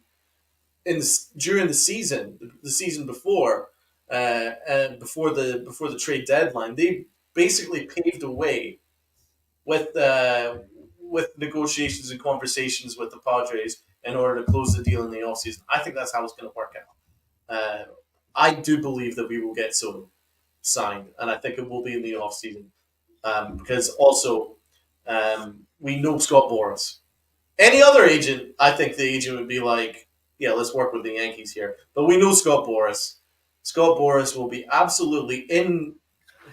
the season before, and before the trade deadline. They basically paved the way with negotiations and conversations with the Padres in order to close the deal in the offseason. I think that's how it's going to work out. I do believe that we will get Soto signed, and I think it will be in the offseason. Because also we know Scott Boras. Any other agent, I think the agent would be like, yeah, let's work with the Yankees here. But we know Scott Boras. Scott Boras will be absolutely in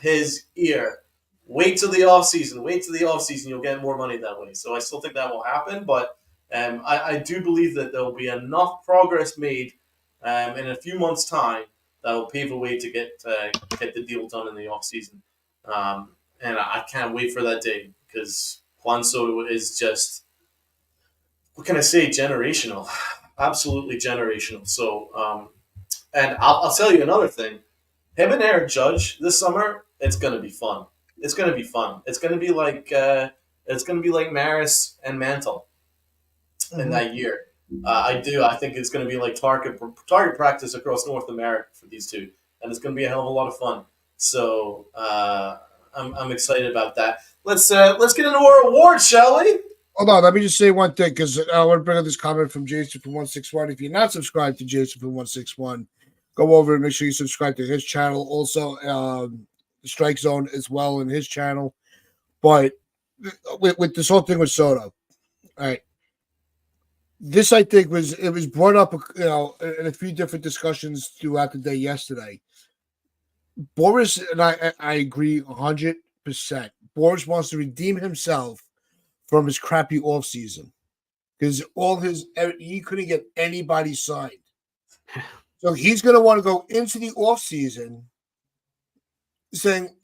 his ear. Wait till the offseason. Wait till the offseason. You'll get more money that way. So I still think that will happen. But I do believe that there will be enough progress made in a few months' time that will pave the way to get the deal done in the offseason. And I can't wait for that day because Juan Soto is just, what can I say, generational. Absolutely generational. So, and I'll tell you another thing. Him and Aaron Judge this summer, it's gonna be fun. It's gonna be fun. It's gonna be like Maris and Mantle in that year. I do. I think it's going to be like target practice across North America for these two, and it's going to be a hell of a lot of fun. So I'm excited about that. Let's get into our awards, shall we? Hold on, let me just say one thing because I want to bring up this comment from Jason from 161. If you're not subscribed to Jason from 161, go over and make sure you subscribe to his channel. Also, the Strike Zone as well in his channel. But with this whole thing with Soto, all right. This I think was brought up, in a few different discussions throughout the day yesterday. Boris and I agree 100%. Boris wants to redeem himself from his crappy offseason because he couldn't get anybody signed. So he's going to want to go into the offseason saying,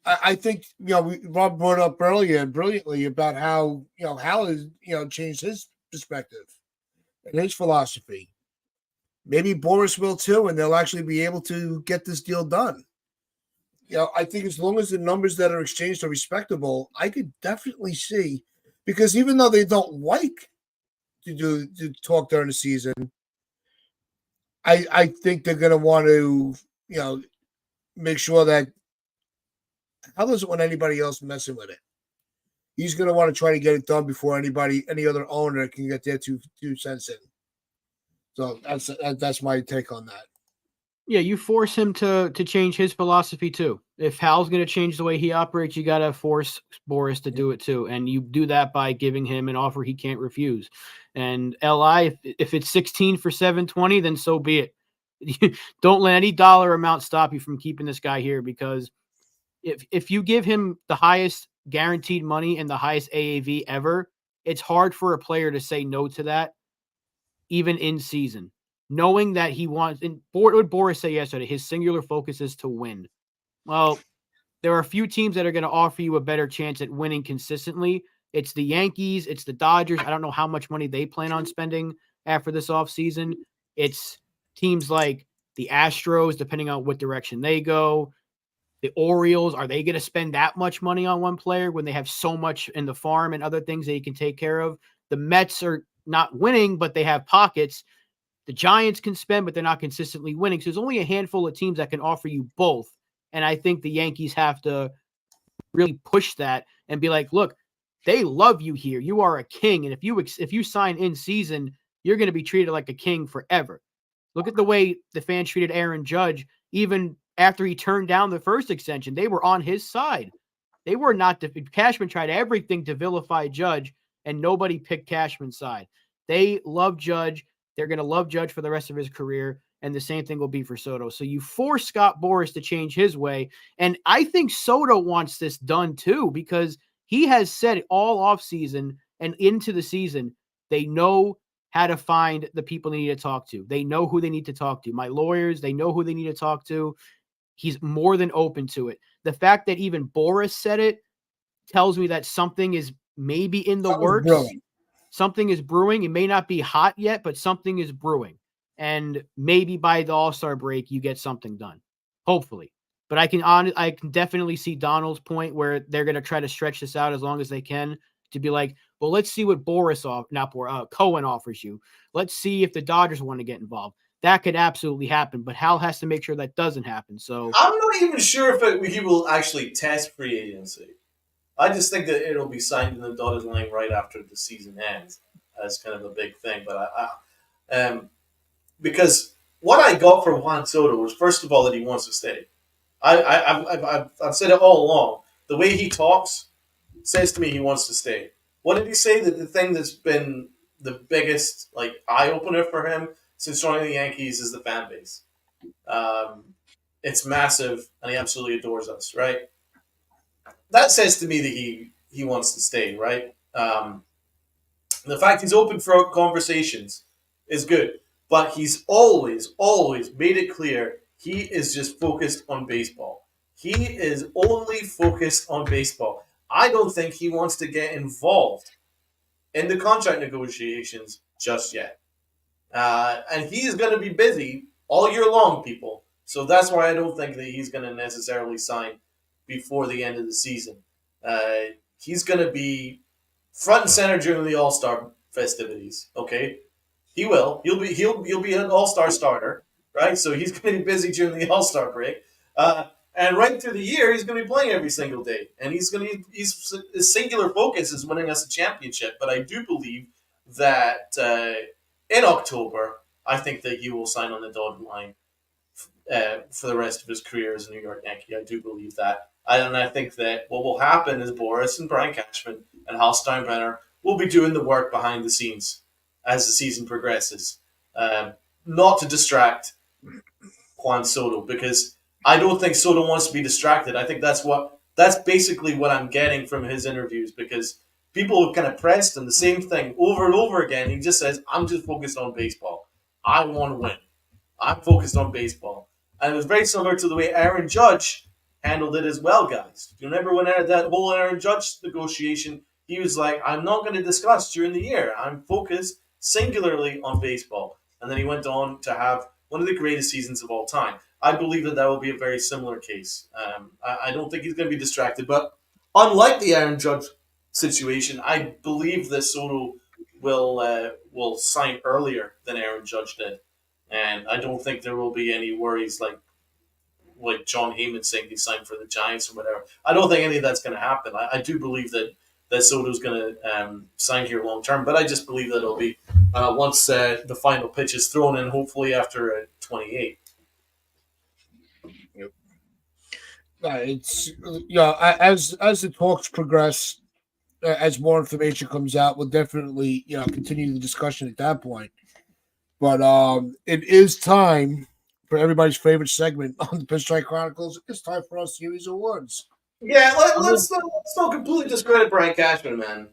I think, Rob brought up earlier brilliantly about how, Hal has, changed his perspective and his philosophy. Maybe Boris will too, and they'll actually be able to get this deal done. I think as long as the numbers that are exchanged are respectable, I could definitely see, because even though they don't like to talk during the season, I think they're going to want to, make sure that Hal doesn't want anybody else messing with it. He's going to want to try to get it done before any other owner can get their two cents in. So that's my take on that. Yeah, you force him to change his philosophy too. If Hal's going to change the way he operates, you got to force Boris to do it too. And you do that by giving him an offer he can't refuse. And LI, if it's 16 for 720, then so be it. Don't let any dollar amount stop you from keeping this guy here, because if you give him the highest guaranteed money and the highest AAV ever, it's hard for a player to say no to that, even in season, knowing that he wants. And what did Boris say yesterday? His singular focus is to win. Well, there are a few teams that are going to offer you a better chance at winning consistently. It's the Yankees. It's the Dodgers. I don't know how much money they plan on spending after this offseason. It's teams like the Astros, depending on what direction they go. The Orioles, are they going to spend that much money on one player when they have so much in the farm and other things that he can take care of? The Mets are not winning, but they have pockets. The Giants can spend, but they're not consistently winning. So there's only a handful of teams that can offer you both. And I think the Yankees have to really push that and be like, look, they love you here. You are a king. And if you sign in season, you're going to be treated like a king forever. Look at the way the fans treated Aaron Judge. Even after he turned down the first extension, they were on his side. They were not. Cashman tried everything to vilify Judge, and nobody picked Cashman's side. They love Judge. They're going to love Judge for the rest of his career. And the same thing will be for Soto. So you force Scott Boras to change his way. And I think Soto wants this done too, because he has said all offseason and into the season, they know how to find the people they need to talk to. They know who they need to talk to. My lawyers, they know who they need to talk to. He's more than open to it. The fact that even Boras said it tells me that something is maybe in the works. Brewing. Something is brewing. It may not be hot yet, but something is brewing. And maybe by the All-Star break, you get something done. Hopefully. But I can definitely see Donald's point where they're going to try to stretch this out as long as they can to be like, well, let's see what Cohen offers you. Let's see if the Dodgers want to get involved. That could absolutely happen, but Hal has to make sure that doesn't happen. So I'm not even sure if he will actually test free agency. I just think that it'll be signed in the dotted line right after the season ends as kind of a big thing. But because what I got from Juan Soto was, first of all, that he wants to stay. I've said it all along. The way he talks says to me he wants to stay. What did he say? That the thing that's been the biggest eye opener for him since joining the Yankees is the fan base. It's massive, and he absolutely adores us. Right. That says to me that he wants to stay. Right. The fact he's open for conversations is good, but he's always made it clear he is just focused on baseball. He is only focused on baseball. I don't think he wants to get involved in the contract negotiations just yet. And he is going to be busy all year long, people. So that's why I don't think that he's going to necessarily sign before the end of the season. He's going to be front and center during the All-Star festivities. Okay, he will. He'll be an All-Star starter, right? So he's going to be busy during the All-Star break. And right through the year, he's going to be playing every single day, and his singular focus is winning us a championship. But I do believe that in October, I think that he will sign on the dotted line for the rest of his career as a New York Yankee. I do believe that, and I think that what will happen is Boras and Brian Cashman and Hal Steinbrenner will be doing the work behind the scenes as the season progresses, not to distract Juan Soto, because I don't think Soto wants to be distracted. I think that's basically what I'm getting from his interviews, because people have kind of pressed him the same thing over and over again. He just says, I'm just focused on baseball. I want to win. I'm focused on baseball. And it was very similar to the way Aaron Judge handled it as well, guys. Do you remember when that whole Aaron Judge negotiation, he was like, I'm not going to discuss during the year. I'm focused singularly on baseball. And then he went on to have one of the greatest seasons of all time. I believe that will be a very similar case. I don't think he's going to be distracted. But unlike the Aaron Judge situation, I believe that Soto will sign earlier than Aaron Judge did. And I don't think there will be any worries like John Heyman saying he signed for the Giants or whatever. I don't think any of that's going to happen. I do believe that Soto's going to sign here long term, but I just believe that it'll be once the final pitch is thrown in, hopefully after 28. Yep. It's as the talks progress, as more information comes out, we'll definitely continue the discussion at that point. But it is time for everybody's favorite segment on the Pinstripe Chronicles. It's time for our series awards. Yeah, let's not completely discredit Brian Cashman, man.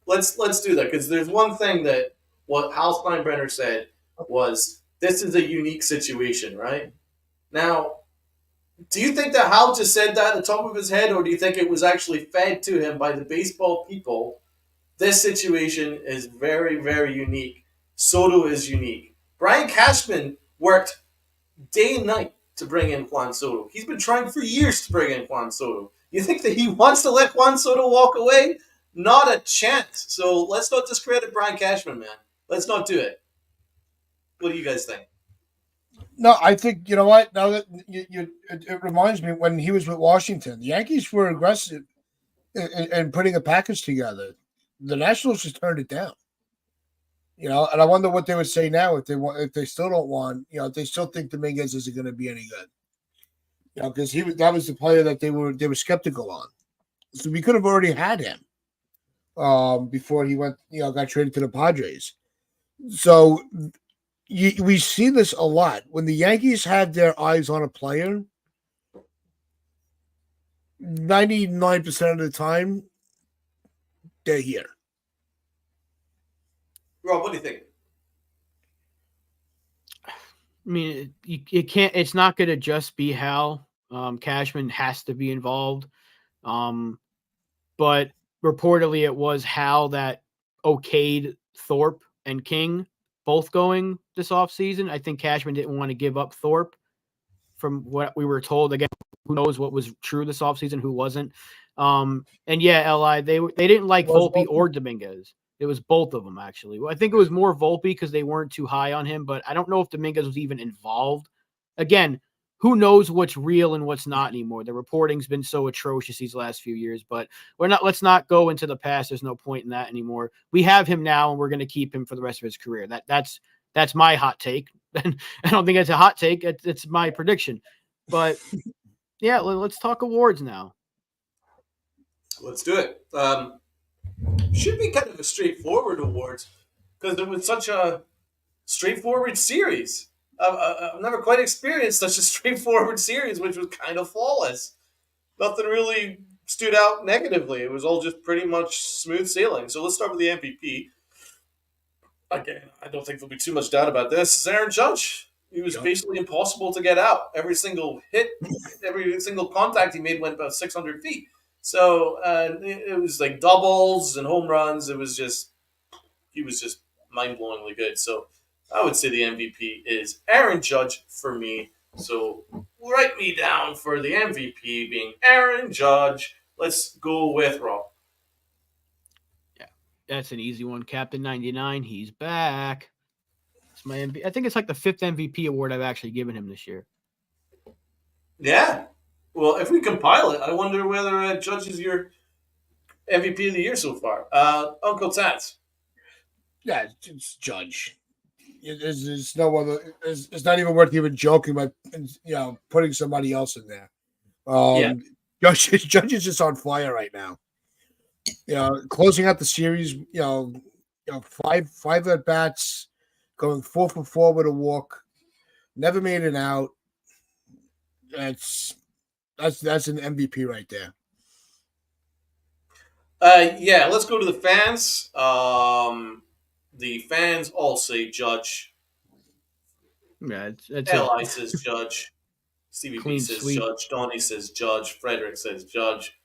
Let's do that, because there's one thing that what Hal Steinbrenner said was, this is a unique situation, right? Now, do you think that Hal just said that at the top of his head, or do you think it was actually fed to him by the baseball people? This situation is very, very unique. Soto is unique. Brian Cashman worked day and night to bring in Juan Soto. He's been trying for years to bring in Juan Soto. You think that he wants to let Juan Soto walk away? Not a chance. So let's not discredit Brian Cashman, man. Let's not do it. What do you guys think? No, I think, you know what? Now that it reminds me when he was with Washington, the Yankees were aggressive in putting a package together. The Nationals just turned it down. And I wonder what they would say now if they still don't want, if they still think Dominguez isn't going to be any good. Because that was the player that they were skeptical on. So we could have already had him. before he went, got traded to the Padres. So we see this a lot when the Yankees have their eyes on a player. 99% of the time, they're here. Rob, what do you think? I mean, it can't. It's not going to just be Hal. Cashman has to be involved. But reportedly, it was Hal that okayed Thorpe and King both going this offseason. I think Cashman didn't want to give up Thorpe, from what we were told. Again, who knows what was true this offseason, who wasn't. And yeah, Li, they didn't like Volpe or Dominguez. It was both of them, actually. I think it was more Volpe because they weren't too high on him, but I don't know if Dominguez was even involved. Again, who knows what's real and what's not anymore? The reporting's been so atrocious these last few years, but let's not go into the past. There's no point in that anymore. We have him now, and we're going to keep him for the rest of his career. That's my hot take. And I don't think it's a hot take. It's my prediction. But yeah, let's talk awards now. Let's do it. Should be kind of a straightforward awards because it was such a straightforward series. I've never quite experienced such a straightforward series, which was kind of flawless. Nothing really stood out negatively. It was all just pretty much smooth sailing. So let's start with the MVP. Again, I don't think there'll be too much doubt about this. It's Aaron Judge. He was basically impossible to get out. Every single hit, every single contact he made went about 600 feet. So it was like doubles and home runs. He was just mind-blowingly good. So I would say the MVP is Aaron Judge for me. So write me down for the MVP being Aaron Judge. Let's go with Rob. Yeah, that's an easy one. Captain 99, he's back. It's my MVP. I think it's like the 5th MVP award I've actually given him this year. Yeah. Well, if we compile it, I wonder whether Judge is your MVP of the year so far. Uncle Tats. Yeah, it's Judge. There's no other. It's not even worth even joking about putting somebody else in there. Yeah. Judge is just on fire right now. Closing out the series. Five at bats, going 4 for 4 with a walk. Never made it out. That's an MVP right there. Yeah, let's go to the fans. The fans all say Judge. Yeah, it's Li says Judge. Stevie B says sweep. Judge. Donnie says Judge. Frederick says Judge.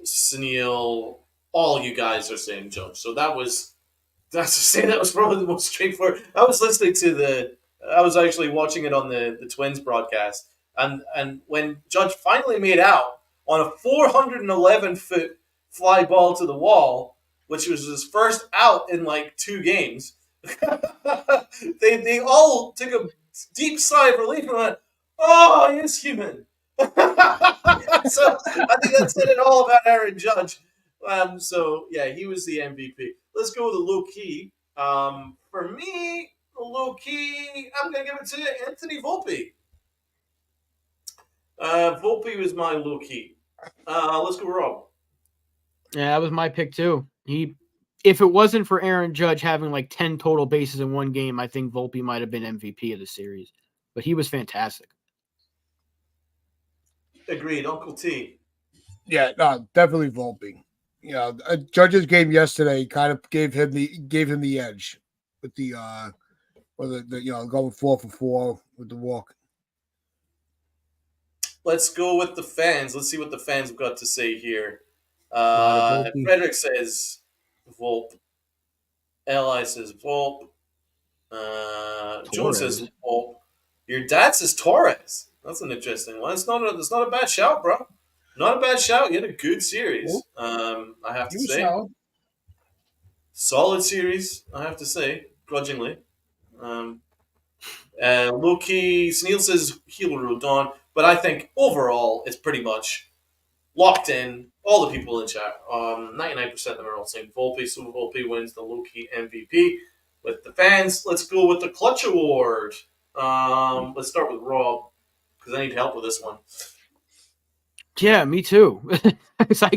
Sunil, all you guys are saying Judge. So that was probably the most straightforward. I was listening to I was actually watching it on the Twins broadcast, and when Judge finally made out on a 411-foot fly ball to the wall, which was his first out in like 2 games, they all took a deep sigh of relief and went, "Oh, he is human." So I think that said it all about Aaron Judge. So yeah, he was the MVP. Let's go with the low key. For me, the low key, I'm gonna give it to Anthony Volpe. Volpe was my low key. Let's go, Rob. Yeah, that was my pick too. If it wasn't for Aaron Judge having like 10 total bases in one game, I think Volpe might have been MVP of the series. But he was fantastic. Agreed, Uncle T. Yeah, no, definitely Volpe. Judge's game yesterday kind of gave him the edge with the going 4 for 4 with the walk. Let's go with the fans. Let's see what the fans have got to say here. Frederick says Volpe. Li says Volpe. Jones says Volpe. Your dad says Torres. That's an interesting one. It's not a bad shout, bro. Not a bad shout. You had a good series. I have to say. Solid series, I have to say, grudgingly. Loki, Sneal says Healer Rodon, but I think overall it's pretty much locked in. All the people in chat, 99% of them are all saying Volpe, so Volpe wins the Loki MVP. With the fans, let's go with the Clutch Award. Let's start with Rob, because I need help with this one. Yeah, me too. It's like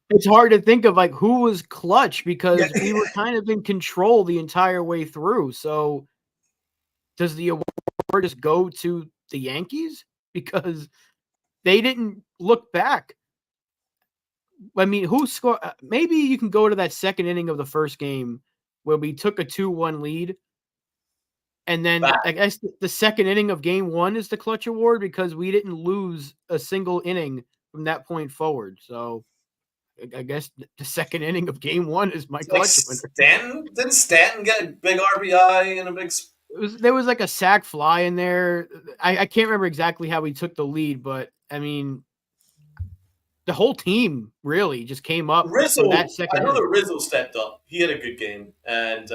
it's hard to think of like who was clutch because we were kind of in control the entire way through. So does the award just go to the Yankees because they didn't look back? I mean, who scored? Maybe you can go to that second inning of the first game where we took a 2-1 lead. And then Back. I guess the second inning of game one is the clutch award because we didn't lose a single inning from that point forward. So I guess the second inning of game one is my It's like clutch winner. Didn't Stanton get a big RBI and a big? There was like a sac fly in there. I can't remember exactly how we took the lead, but I mean, the whole team really just came up Rizzo, from that I second know that inning. Rizzo stepped up. He had a good game, and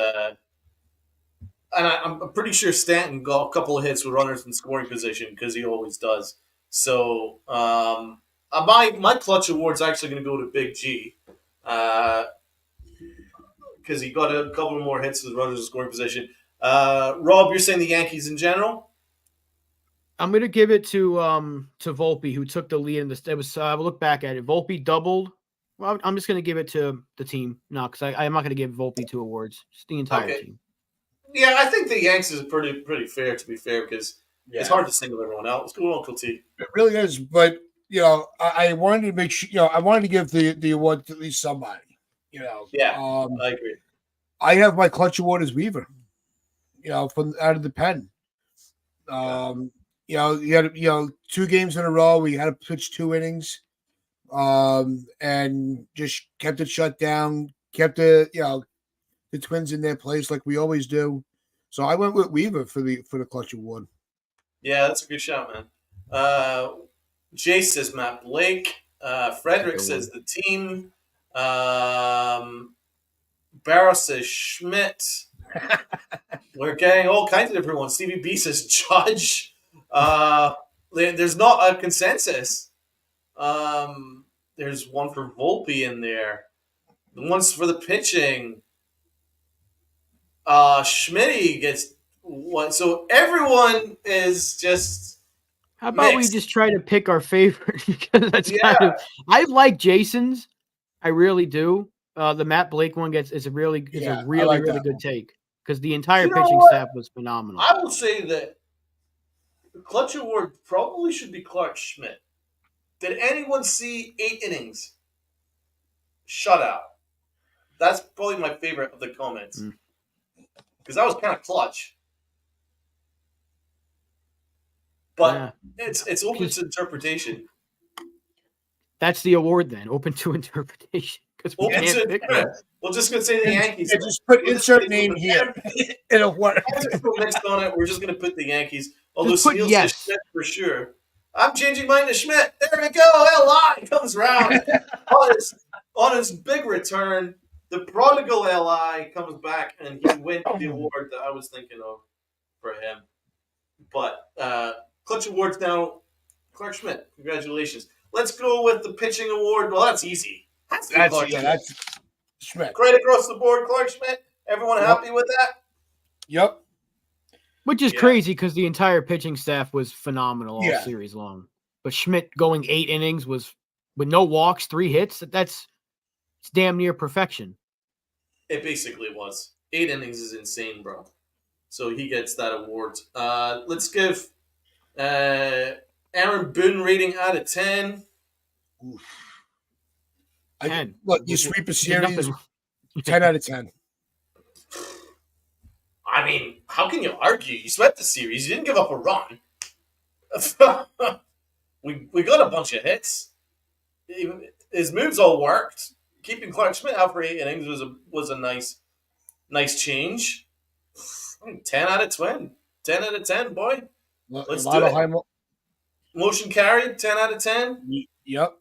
I'm pretty sure Stanton got a couple of hits with runners in scoring position because he always does. So my clutch award's actually going to go to Big G because he got a couple more hits with runners in scoring position. Rob, you're saying the Yankees in general? I'm gonna give it to Volpe, who took the lead in this. It was we'll look back at it. Volpe doubled. Well, I'm just gonna give it to the team. No, because I'm not gonna give Volpe 2 awards. Just the entire Okay. team. Yeah, I think the Yanks is pretty fair, to be fair, because it's hard to single everyone out. Let's go, Uncle T. It really is. But I wanted to make sure. I wanted to give the award to at least somebody. Yeah, I agree. I have my clutch award as Weaver. From out of the pen. You had 2 games in a row. We had to pitch 2 innings, and just kept it shut down. Kept the Twins in their place like we always do. So I went with Weaver for the clutch award. Yeah, that's a good shout, man. Jay says Matt Blake. Frederick says the team. Barrow says Schmidt. We're getting all kinds of different ones. Stevie B says Judge. There's not a consensus. There's one for Volpe in there. The one's for the pitching. Schmitty gets one. So everyone is just. How about mixed. we just try to pick our favorite? Because that's kind of. I like Jason's. I really do. The Matt Blake one is a really like really that good one. take because the entire You know pitching what? staff was phenomenal. I will say that the clutch award probably should be Clark Schmidt. Did anyone see 8 innings? Shutout. That's probably my favorite of the comments. Because that was kind of clutch. But it's open to interpretation. That's the award then, open to interpretation. Because we can't pick it. We're just going to say the Yankees. Just put insert name here. It'll work. Next on it, we're just going to put the Yankees. Although Just put Steele yes. says Schmidt for sure. I'm changing mine to Schmidt. There we go. Li comes round on his big return. The prodigal Li comes back and he wins the award that I was thinking of for him. But clutch awards now. Clark Schmidt, congratulations. Let's go with the pitching award. Well, that's easy. That's Schmidt. Great across the board, Clark Schmidt. Everyone happy with that? Yep. Which is crazy because the entire pitching staff was phenomenal all series long. But Schmidt going 8 innings was with no walks, 3 hits. It's damn near perfection. It basically was. 8 innings is insane, bro. So he gets that award. Let's give Aaron Boone rating out of 10. Oof. 10. Look, you sweep a series, 10 out of 10. I mean, how can you argue? You swept the series. You didn't give up a run. we got a bunch of hits. His moves all worked. Keeping Clark Schmidt out for 8 innings was a nice change. 10 out of 10. 10 out of 10, boy. Let's do it. Motion carried, 10 out of 10. Yep.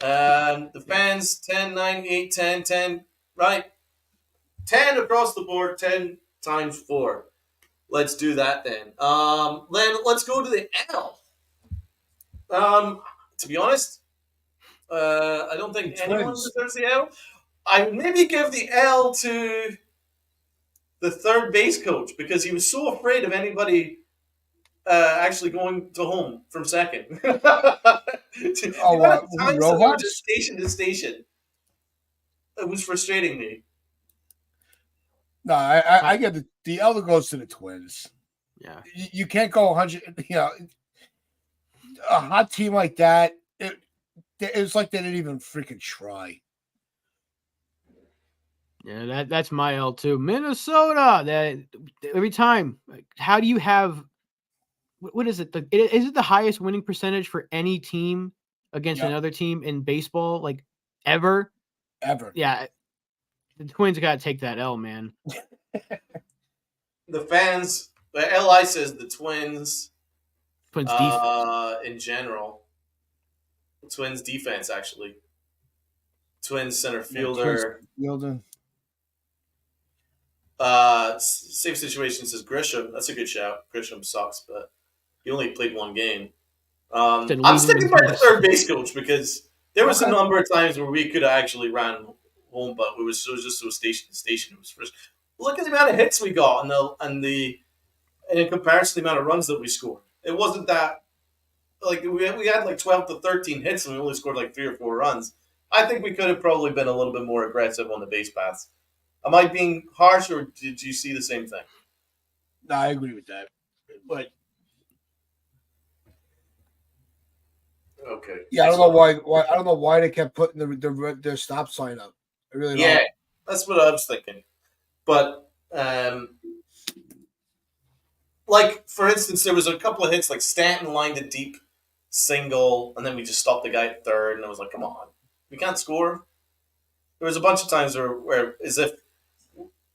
The fans, 10, 9, 8, 10, 10. Right. 10 across the board, 10 times 4. Let's do that then. Then let's go to the L. To be honest, I don't think anyone deserves the L. I would maybe give the L to the third base coach because he was so afraid of anybody actually going to home from second. The Oh, amount of who, times that we were Rojas? just station to station, it was frustrating me. No, I get the elder goes to the Twins. Yeah. You can't go 100. You know, a hot team like that. It's like they didn't even freaking try. Yeah, that's my L too. Minnesota. That every time. How do you have? What is it? Is it the highest winning percentage for any team against Yep. another team in baseball, like ever? Ever. Yeah, the Twins got to take that L, man. The fans, LI says the Twins, Twins defense. in general, the Twins defense actually, Twins center fielder. Fielder. Same situation says Grisham. That's a good shout. Grisham sucks, but he only played one game. I'm sticking by the third base coach because there was a number of times where we could have actually ran home, but it was just so station to station. It was first. Look at the amount of hits we got and in comparison to the amount of runs that we scored. It wasn't that like we had like 12 to 13 hits and we only scored like 3 or 4 runs. I think we could have probably been a little bit more aggressive on the base paths. Am I being harsh, or did you see the same thing? No, I agree with that. But okay, yeah, I don't know why. I don't know why they kept putting the stop sign up. I really don't. Yeah, that's what I was thinking. But like for instance, there was a couple of hits like Stanton lined a deep single, and then we just stopped the guy at third, and I was like, "Come on, we can't score." There was a bunch of times where as if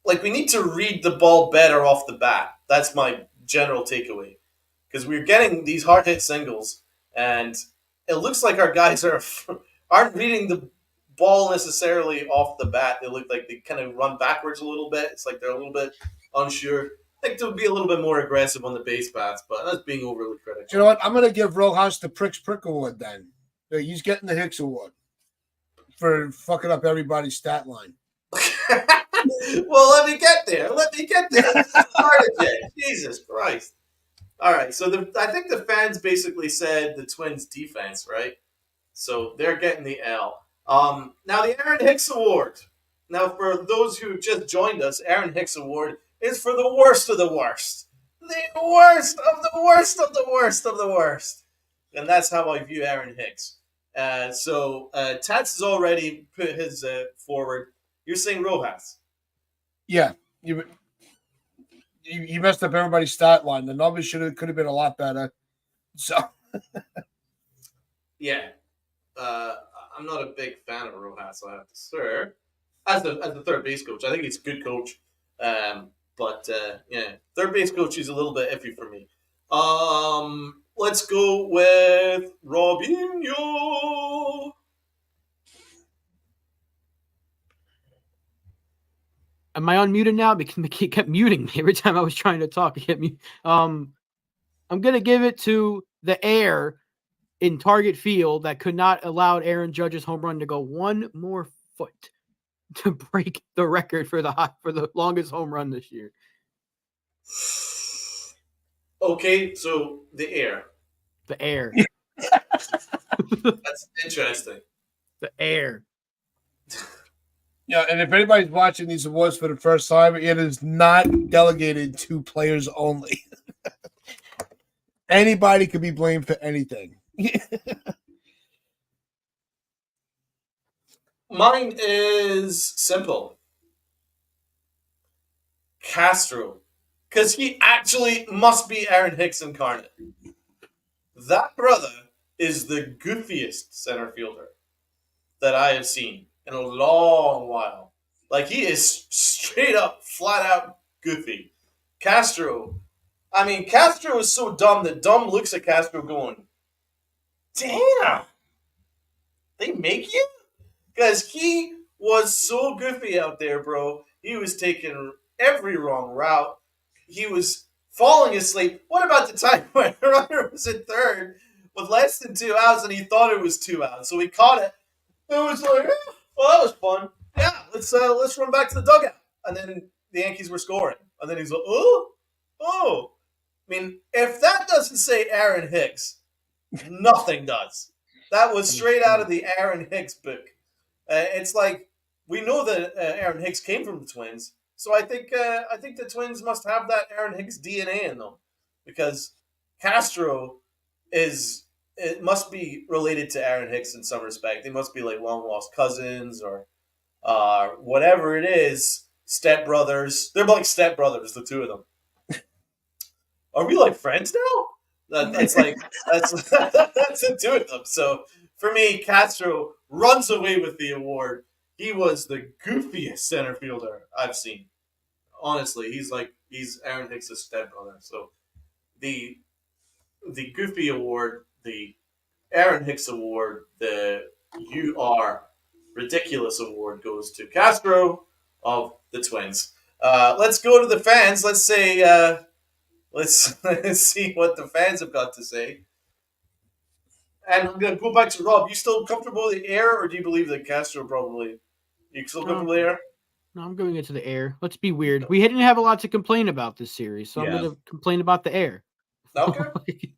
like we need to read the ball better off the bat. That's my general takeaway because we're getting these hard hit singles, and it looks like our guys aren't reading the ball necessarily off the bat. They look like they kind of run backwards a little bit. It's like they're a little bit unsure. I think to be a little bit more aggressive on the base paths, but that's being overly critical. You know what? I'm gonna give Rojas the Prick Award then. He's getting the Hicks Award for fucking up everybody's stat line. Well, let me get there. Jesus Christ. All right, so I think the fans basically said the Twins defense, right? So they're getting the L. Now the Aaron Hicks Award. Now for those who just joined us, Aaron Hicks Award is for the worst of the worst. The worst of the worst of the worst of the worst. And that's how I view Aaron Hicks. So Tats has already put his forward. You're saying Rojas. Yeah, you messed up everybody's stat line. The numbers could have been a lot better. So yeah, I'm not a big fan of Rojas. I have to say, as the third base coach, I think he's a good coach. But yeah, third base coach is a little bit iffy for me. Let's go with Robinho. Am I unmuted now? Because he kept muting me every time I was trying to talk. He kept I'm gonna give it to the air in target field that could not allow Aaron Judge's home run to go one more foot to break the record for the longest home run this year. Okay, so the air. The air. That's interesting. The air. yeah, and if anybody's watching these awards for the first time, it is not delegated to players only. Anybody could be blamed for anything. Mine is simple. Castro. Because he actually must be Aaron Hicks incarnate. That brother is the goofiest center fielder that I have seen in a long while. Like, he is straight up, flat out goofy. Castro. I mean, Castro is so dumb that Dumb looks at Castro going, damn, they make you? Because he was so goofy out there, bro. He was taking every wrong route. He was falling asleep. What about the time when the runner was in third with less than 2 outs and he thought it was 2 outs? So he caught it. It was like, well, that was fun. Yeah, let's run back to the dugout. And then the Yankees were scoring. And then he's like, oh. I mean, if that doesn't say Aaron Hicks, nothing does. That was straight out of the Aaron Hicks book. It's like we know that Aaron Hicks came from the Twins, so I think the Twins must have that Aaron Hicks DNA in them, because Castro it must be related to Aaron Hicks in some respect. They must be like long lost cousins or whatever it is, stepbrothers. They're like stepbrothers, the two of them. Are we like friends now? It's like that's that's the two of them. So for me, Castro runs away with the award. He was the goofiest center fielder I've seen. Honestly, he's Aaron Hicks' stepbrother. So the Goofy Award, the Aaron Hicks Award, the You Are Ridiculous Award goes to Castro of the Twins. Let's go to the fans. Let's say. Let's see what the fans have got to say. And I'm going to go back to Rob. You still comfortable with the air, or do you believe that Castro probably? You still comfortable with the air? No, I'm going into the air. Let's be weird. We didn't have a lot to complain about this series, so I'm going to complain about the air. Okay.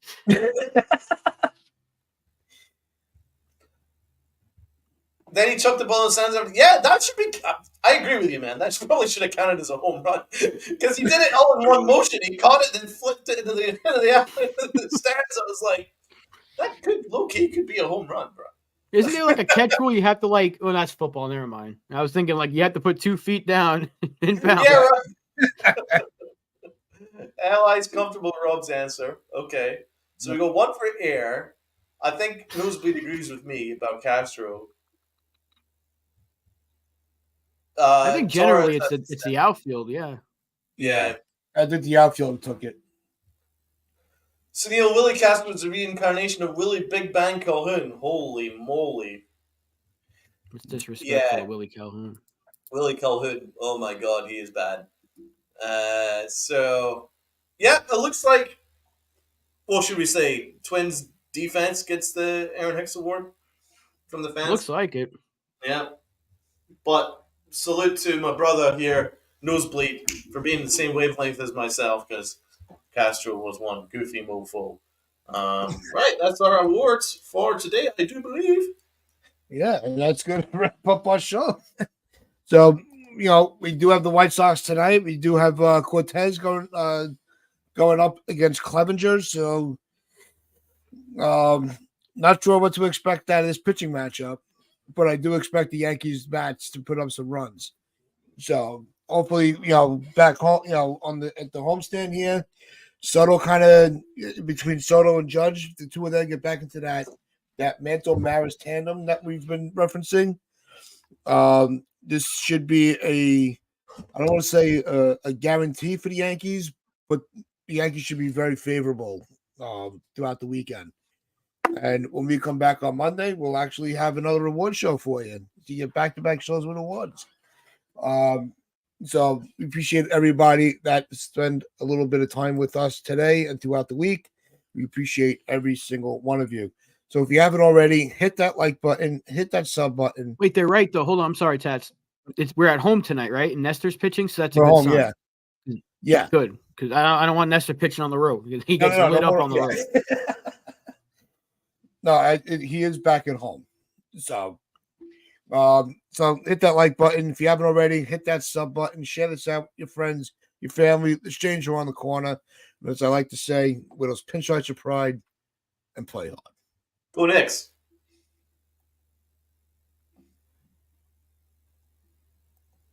Then he chucked the ball in the stands. Yeah, that should be. I agree with you, man. That probably should have counted as a home run because he did it all in one motion. He caught it, then flipped it into the stands. I was like, that could low key could be a home run, bro. Isn't there like a catch rule? You have to like. Oh, that's football. Never mind. I was thinking like you have to put 2 feet down and bounce. Yeah, right. Allies comfortable with Rob's answer. Okay, so we go 1 for air. I think Nosebleed agrees with me about Castro. I think generally it's the outfield, yeah. Yeah. I think the outfield took it. Sunil, Willie Castro is a reincarnation of Willie Big Bang Calhoun. Holy moly. It's disrespectful to Willie Calhoun. Willie Calhoun. Oh my god, he is bad. So, yeah, it looks like, well, should we say Twins defense gets the Aaron Hicks Award from the fans? Looks like it. Yeah. But salute to my brother here, Nosebleed, for being the same wavelength as myself, because Castro was one goofy mofo. Right, that's our awards for today, I do believe. Yeah, and that's going to wrap up our show. So, we do have the White Sox tonight. We do have Cortez going up against Clevenger. So, not sure what to expect out of this pitching matchup, but I do expect the Yankees bats to put up some runs. So hopefully, back home, at the homestand here, Soto kind of between Soto and Judge, the two of them get back into that Mantle Maris tandem that we've been referencing. This should be I don't want to say a guarantee for the Yankees, but the Yankees should be very favorable throughout the weekend. And when we come back on Monday, we'll actually have another award show for you. You get back-to-back shows with awards. So we appreciate everybody that spend a little bit of time with us today and throughout the week. We appreciate every single one of you. So if you haven't already, hit that like button, hit that sub button. Wait, they're right though. Hold on, I'm sorry, Tats. We're at home tonight, right? And Nestor's pitching, so that's a good sign. Yeah, good, because I don't want Nestor pitching on the road. He gets lit up on the road. No, he is back at home. So hit that like button. If you haven't already, hit that sub button. Share this out with your friends, your family, the stranger on the corner. As I like to say, with those pinstripes of pride, and play hard. Go Knicks.